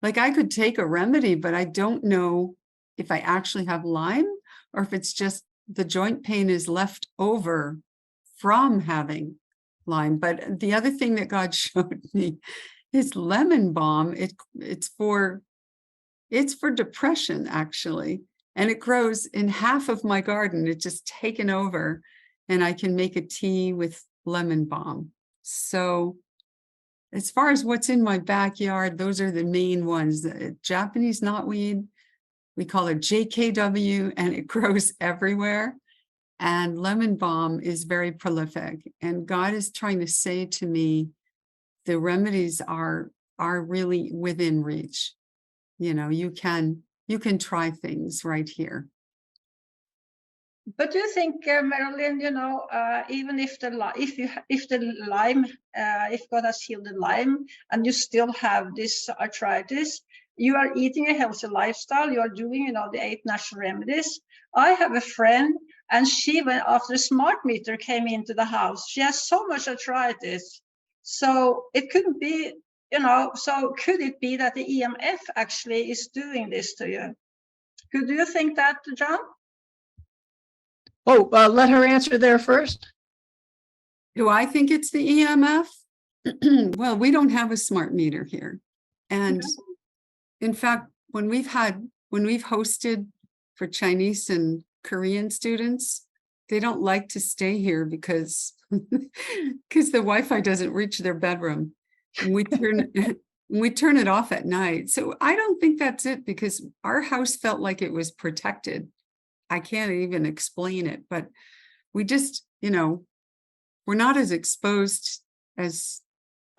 like, I could take a remedy, but I don't know if I actually have Lyme or if it's just the joint pain is left over from having Lyme. But the other thing that God showed me is lemon balm. It's for depression, actually. And it grows in half of my garden. It's just taken over. And I can make a tea with lemon balm. So as far as what's in my backyard, those are the main ones. The Japanese knotweed, we call it JKW, and it grows everywhere. And lemon balm is very prolific. And God is trying to say to me, the remedies are really within reach. You know, you can try things right here. But do you think, Marilyn, even if the Lyme, if God has healed the Lyme, and you still have this arthritis, you are eating a healthy lifestyle, you are doing, the 8 natural remedies. I have a friend, and she went after a smart meter came into the house. She has so much arthritis, so it couldn't be, So could it be that the EMF actually is doing this to you? Do you think that, John? Oh, let her answer there first. Do I think it's the EMF? Well, we don't have a smart meter here. And in fact, when we've hosted for Chinese and Korean students, they don't like to stay here because the Wi-Fi doesn't reach their bedroom. And we turn it off at night. So I don't think that's it, because our house felt like it was protected. I can't even explain it, but we just, we're not as exposed as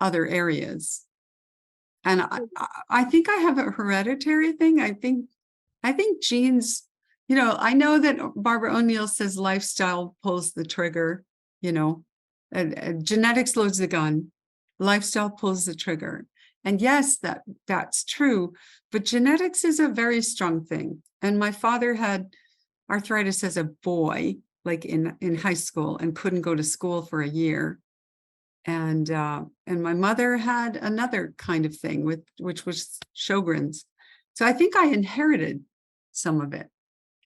other areas. And I think I have a hereditary thing. I think genes, I know that Barbara O'Neill says lifestyle pulls the trigger, genetics loads the gun, lifestyle pulls the trigger. And yes, that's true, but genetics is a very strong thing. And my father had arthritis as a boy, like in high school, and couldn't go to school for a year. And my mother had another kind of thing which was Sjogren's. So I think I inherited some of it.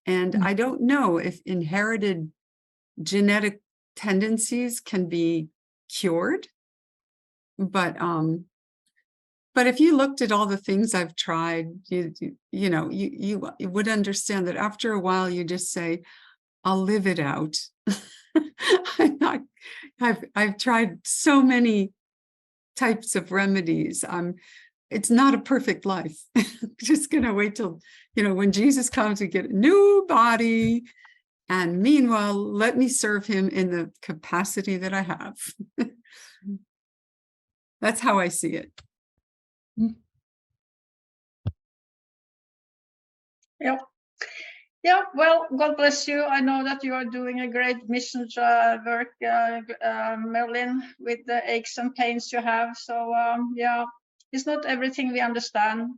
And I don't know if inherited genetic tendencies can be cured, but if you looked at all the things I've tried, you would understand that after a while you just say, I'll live it out. I've tried so many types of remedies. It's not a perfect life. I'm just gonna wait till, when Jesus comes, we get a new body. And meanwhile, let me serve him in the capacity that I have. That's how I see it. Yeah. Yeah, well, God bless you. I know that you are doing a great mission work, Marilyn, with the aches and pains you have. So, yeah, it's not everything we understand.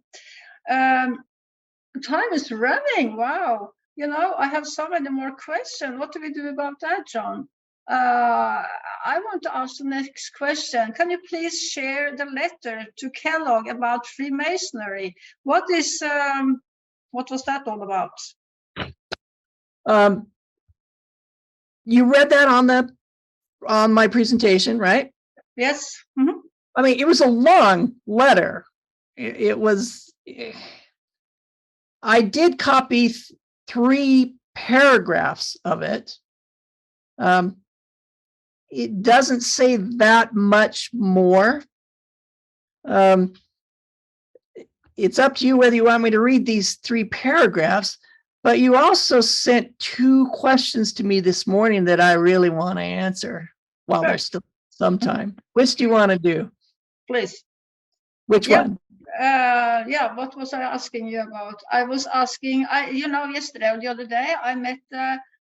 Time is running. Wow. I have so many more questions. What do we do about that, John? I want to ask the next question. Can you please share the letter to Kellogg about Freemasonry? What was that all about? You read that on my presentation, right? Yes. Mm-hmm. I mean, it was a long letter. It was, I did copy 3 paragraphs of it. It doesn't say that much more. It's up to you whether you want me to read these 3 paragraphs, but you also sent 2 questions to me this morning that I really want to answer while there's still some time. Which do you want to do? Please. Which one? Yeah, what was I asking you about? I was asking, yesterday or the other day, I met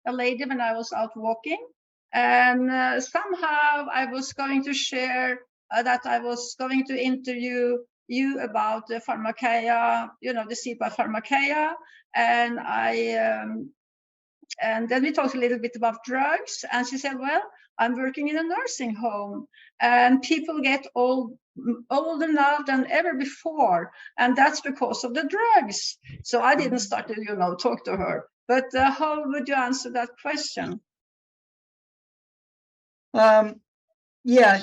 a lady when I was out walking, and somehow I was going to share that I was going to interview you about the Pharmakeia, the seed by Pharmakeia, and and then we talked a little bit about drugs, and she said, well, I'm working in a nursing home, and people get older now than ever before, and that's because of the drugs. So I didn't start to, talk to her. But how would you answer that question? Yeah,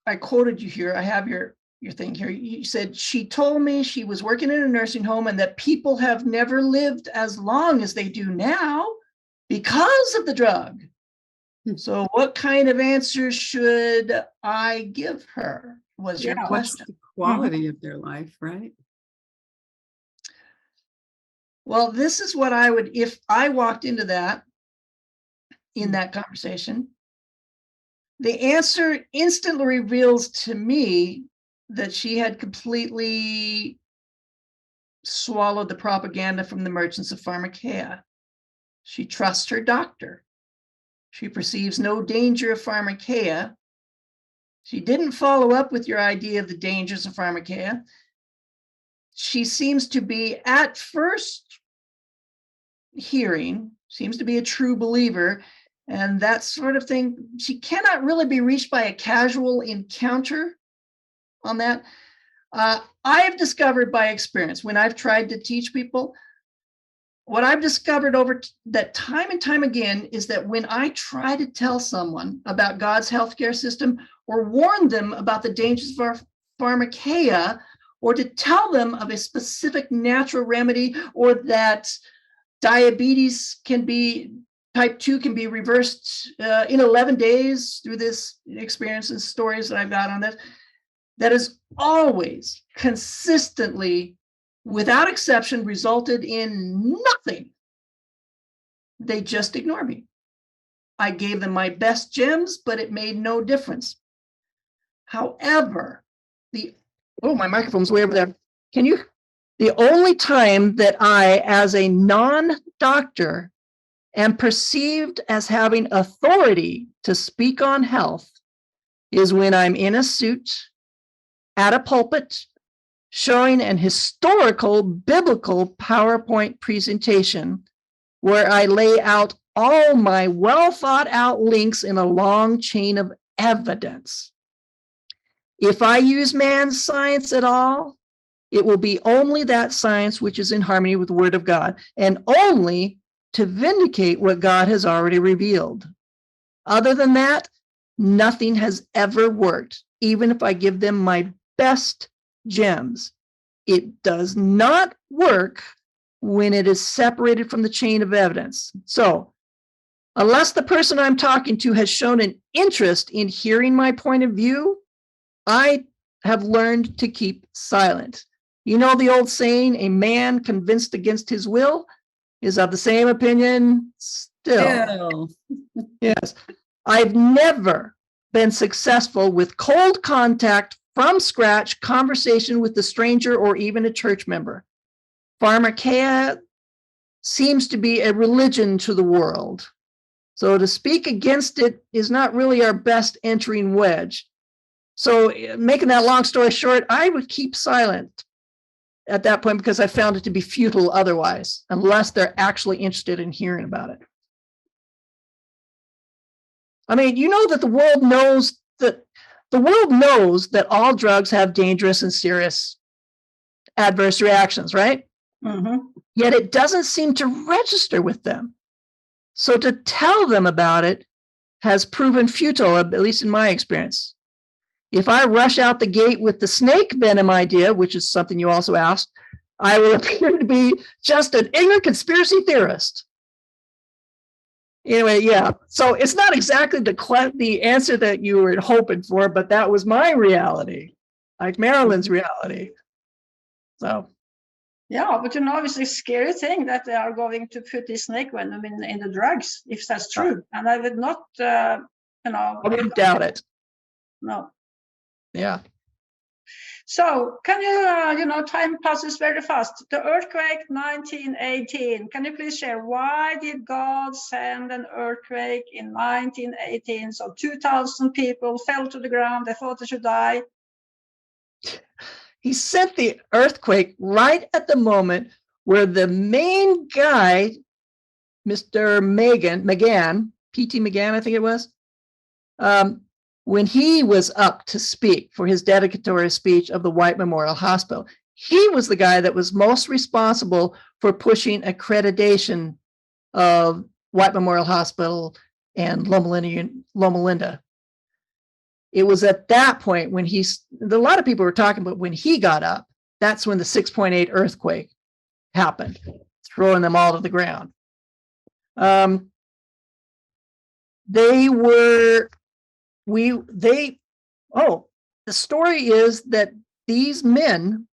I quoted you here. I have your thing here. You said, she told me she was working in a nursing home and that people have never lived as long as they do now because of the drug. So what kind of answer should I give her, was your question. What's the quality of their life, right? Well, this is what I would, if I walked into that, in that conversation, the answer instantly reveals to me that she had completely swallowed the propaganda from the merchants of Pharmakeia. She trusts her doctor. She perceives no danger of Pharmakeia. She didn't follow up with your idea of the dangers of Pharmakeia. She seems to be, at first hearing, seems to be a true believer, and that sort of thing. She cannot really be reached by a casual encounter on that. I've discovered by experience, when I've tried to teach people, what I've discovered over that time and time again is that when I try to tell someone about God's healthcare system, or warn them about the dangers of Pharmakeia, or to tell them of a specific natural remedy, or that diabetes type 2 can be reversed in 11 days through this experience and stories that I've got on this, that has always consistently, without exception, resulted in nothing. They just ignore me. I gave them my best gems, but it made no difference. However, my microphone's way over there. The only time that I, as a non-doctor, am perceived as having authority to speak on health is when I'm in a suit at a pulpit showing an historical biblical PowerPoint presentation where I lay out all my well thought out links in a long chain of evidence. If I use man's science at all, it will be only that science which is in harmony with the Word of God, and only to vindicate what God has already revealed. Other than that, nothing has ever worked, even if I give them my best gems. It does not work when it is separated from the chain of evidence. So, unless the person I'm talking to has shown an interest in hearing my point of view, I have learned to keep silent. You know the old saying, a man convinced against his will is of the same opinion still. Yes. I've never been successful with cold contact from scratch conversation with the stranger or even a church member. Pharmakeia seems to be a religion to the world. So to speak against it is not really our best entering wedge. So making that long story short, I would keep silent at that point because I found it to be futile otherwise, unless they're actually interested in hearing about it. I mean, you know that the world knows that all drugs have dangerous and serious adverse reactions, right? Mm-hmm. Yet it doesn't seem to register with them. So to tell them about it has proven futile, at least in my experience. If I rush out the gate with the snake venom idea, which is something you also asked, I will appear to be just an ignorant conspiracy theorist. Anyway, yeah. So it's not exactly the answer that you were hoping for, but that was my reality, like Marilyn's reality. So. Yeah, but you know, it's a scary thing that they are going to put this snake venom in the drugs, if that's true. And I would not, I wouldn't doubt it. No. Yeah. So can you, time passes very fast. The earthquake 1918, can you please share why did God send an earthquake in 1918? So 2,000 people fell to the ground, they thought they should die. He sent the earthquake right at the moment where the main guy, Mr. McGann, P.T. McGann, I think it was, when he was up to speak for his dedicatory speech of the White Memorial Hospital, he was the guy that was most responsible for pushing accreditation of White Memorial Hospital and Loma Linda. It was at that point when a lot of people were talking about when he got up, that's when the 6.8 earthquake happened, throwing them all to the ground. The story is that these men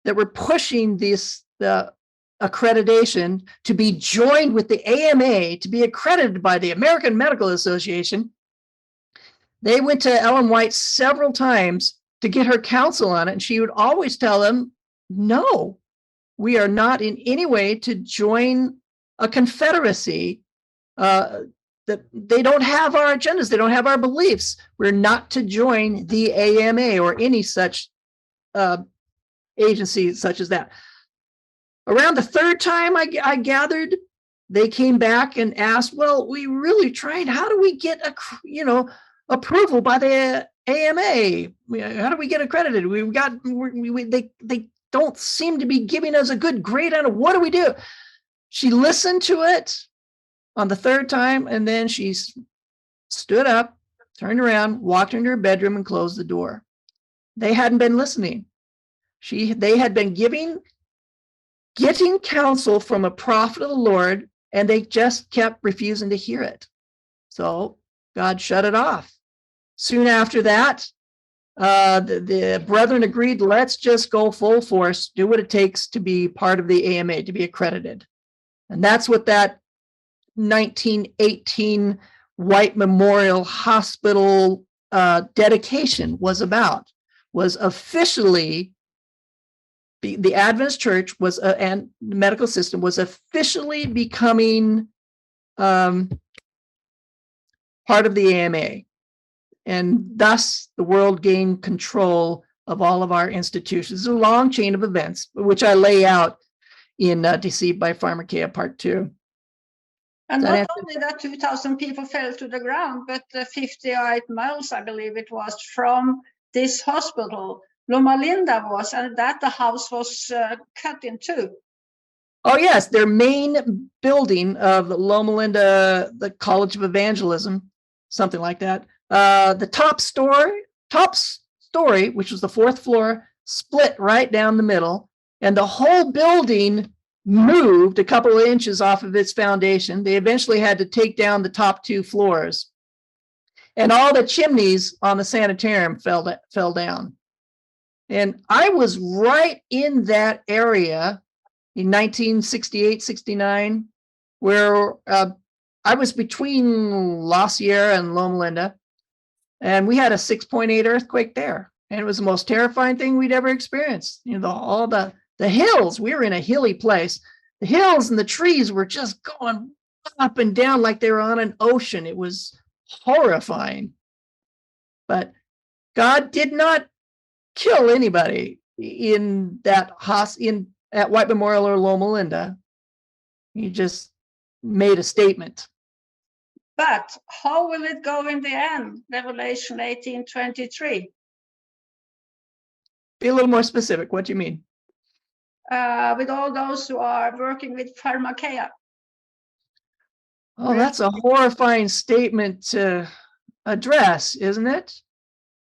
that were pushing the accreditation to be joined with the AMA, to be accredited by the American Medical Association, they went to Ellen White several times to get her counsel on it, and she would always tell them, no, we are not in any way to join a confederacy. That they don't have our agendas, they don't have our beliefs. We're not to join the AMA or any such agency such as that. Around the third time I gathered, they came back and asked, well, we really tried. How do we get approval by the AMA? How do we get accredited? They don't seem to be giving us a good grade on it. What do we do? She listened to it on the third time, and then she stood up, turned around, walked into her bedroom, and closed the door. They hadn't been listening. They had been getting counsel from a prophet of the Lord, and they just kept refusing to hear it. So God shut it off. Soon after that, the brethren agreed, let's just go full force, do what it takes to be part of the AMA, to be accredited. And that's what that 1918 White Memorial Hospital dedication was about, was officially, the Adventist Church was, and the medical system was officially becoming part of the AMA. And thus the world gained control of all of our institutions. It's a long chain of events, which I lay out in Deceived by Pharmakeia Part 2. And That not answer- only that 2,000 people fell to the ground, but 58 miles, I believe it was, from this hospital, Loma Linda was, and that the house was cut in two. Oh, yes, their main building of Loma Linda, the College of Evangelism, something like that. The top story, which was the fourth floor, split right down the middle, and the whole building moved a couple of inches off of its foundation. They eventually had to take down the top two floors, and all the chimneys on the sanitarium fell down. And I was right in that area in 1968, 69, where I was between La Sierra and Loma Linda, and we had a 6.8 earthquake there. And it was the most terrifying thing we'd ever experienced. You know, all the hills, we were in a hilly place. The hills and the trees were just going up and down like they were on an ocean. It was horrifying. But God did not kill anybody in that at White Memorial or Loma Linda. He just made a statement. But how will it go in the end? Revelation 18:23. Be a little more specific. What do you mean? With all those who are working with Pharmakeia. Oh, that's a horrifying statement to address, isn't it?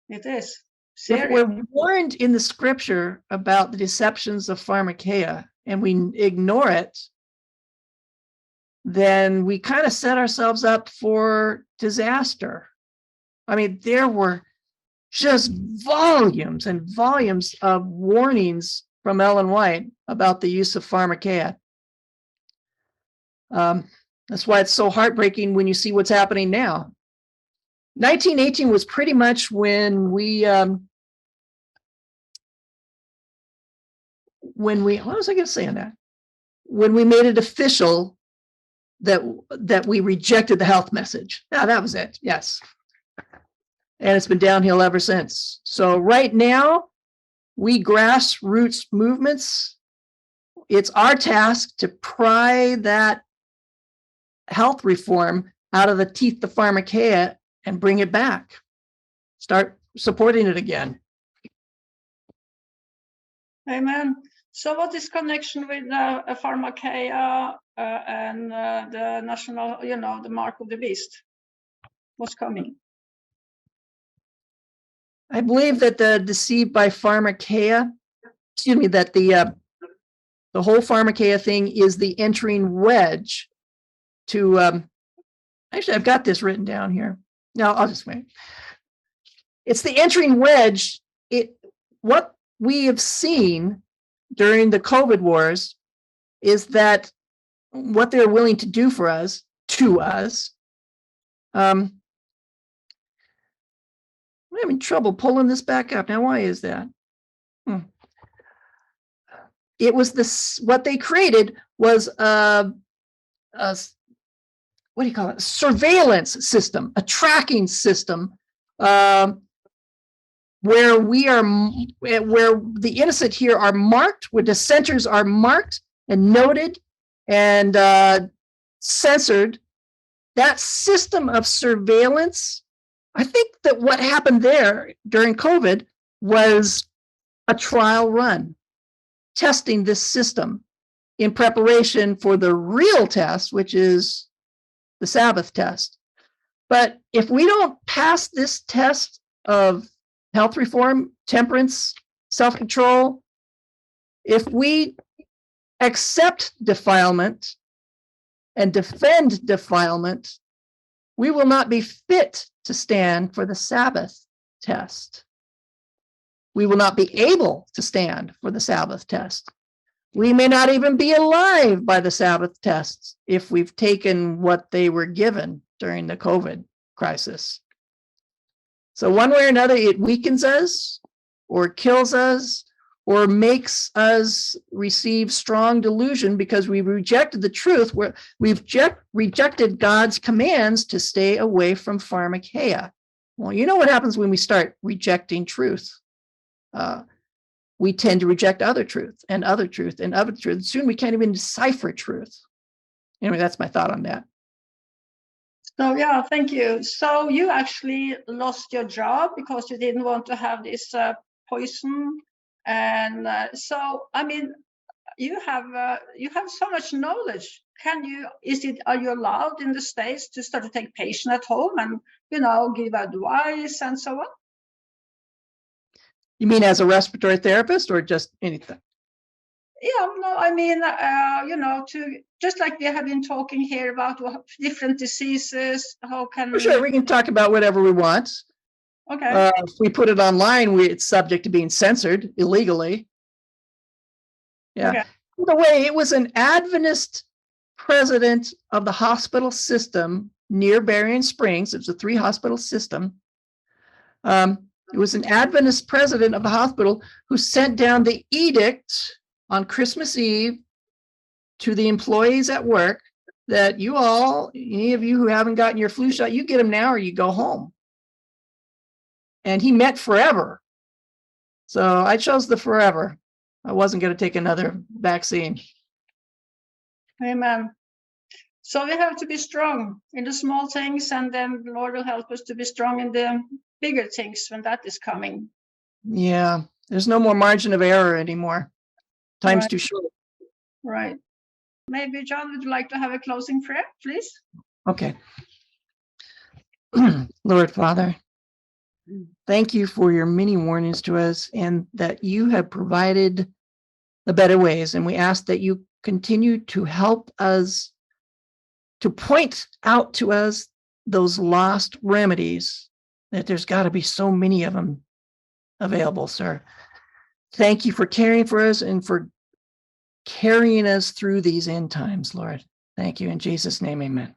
It is. If Serious. we're warned in the scripture about the deceptions of Pharmakeia and we ignore it, then we kind of set ourselves up for disaster. I mean, there were just volumes and volumes of warnings from Ellen White about the use of Pharmakeia. That's why it's so heartbreaking when you see what's happening now. 1918 was pretty much when we what was I going to say on that? When we made it official that we rejected the health message. Yeah, that was it. Yes. And it's been downhill ever since. So right now, we grassroots movements, it's our task to pry that health reform out of the teeth of Pharmakeia and bring it back. Start supporting it again. Amen. So what is connection with Pharmakeia and the national, the mark of the beast? What's coming? I believe that the deceived by Pharmakeia, that the whole Pharmakeia thing is the entering wedge to, actually, I've got this written down here. No, I'll just wait. It's the entering wedge. What we have seen during the COVID wars is that what they're willing to do for us, I'm having trouble pulling this back up. Now, why is that? It was this, what they created was a what do you call it? Surveillance system, a tracking system, where the innocent here are marked, where the centers are marked and noted and censored. That system of surveillance, I think that what happened there during COVID was a trial run, testing this system in preparation for the real test, which is the Sabbath test. But if we don't pass this test of health reform, temperance, self-control, if we accept defilement and defend defilement, we will not be fit to stand for the Sabbath test. We will not be able to stand for the Sabbath test. We may not even be alive by the Sabbath tests if we've taken what they were given during the COVID crisis. So one way or another, it weakens us or kills us or makes us receive strong delusion because we rejected the truth, where we've rejected God's commands to stay away from Pharmakeia. Well, you know what happens when we start rejecting truth? We tend to reject other truth and other truth and other truth. Soon we can't even decipher truth. Anyway, that's my thought on that. So yeah, thank you. So you actually lost your job because you didn't want to have this poison, and so I mean, you have so much knowledge. Can you? Are you allowed in the States to start to take patient at home and give advice and so on? You mean as a respiratory therapist or just anything? Yeah, no, I mean, to just like we have been talking here about different diseases, how can For sure, we can talk about whatever we want. Okay. If we put it online, it's subject to being censored illegally. Yeah. Okay. By the way, it was an Adventist president of the hospital system near Berrien Springs. It was a 3-hospital system. It was an Adventist president of the hospital who sent down the edict on Christmas Eve to the employees at work that any of you who haven't gotten your flu shot, you get them now or you go home. And he meant forever. So I chose the forever. I wasn't going to take another vaccine. Amen. So we have to be strong in the small things, and then the Lord will help us to be strong in the bigger things when that is coming. Yeah, there's no more margin of error anymore. Time's Right. too short. Right. Maybe John, would you like to have a closing prayer, please? Okay. Lord Father, thank you for your many warnings to us and that you have provided the better ways. And we ask that you continue to help us to point out to us those lost remedies, that there's got to be so many of them available, sir. Thank you for caring for us and for carrying us through these end times, Lord. Thank you. In Jesus' name, amen.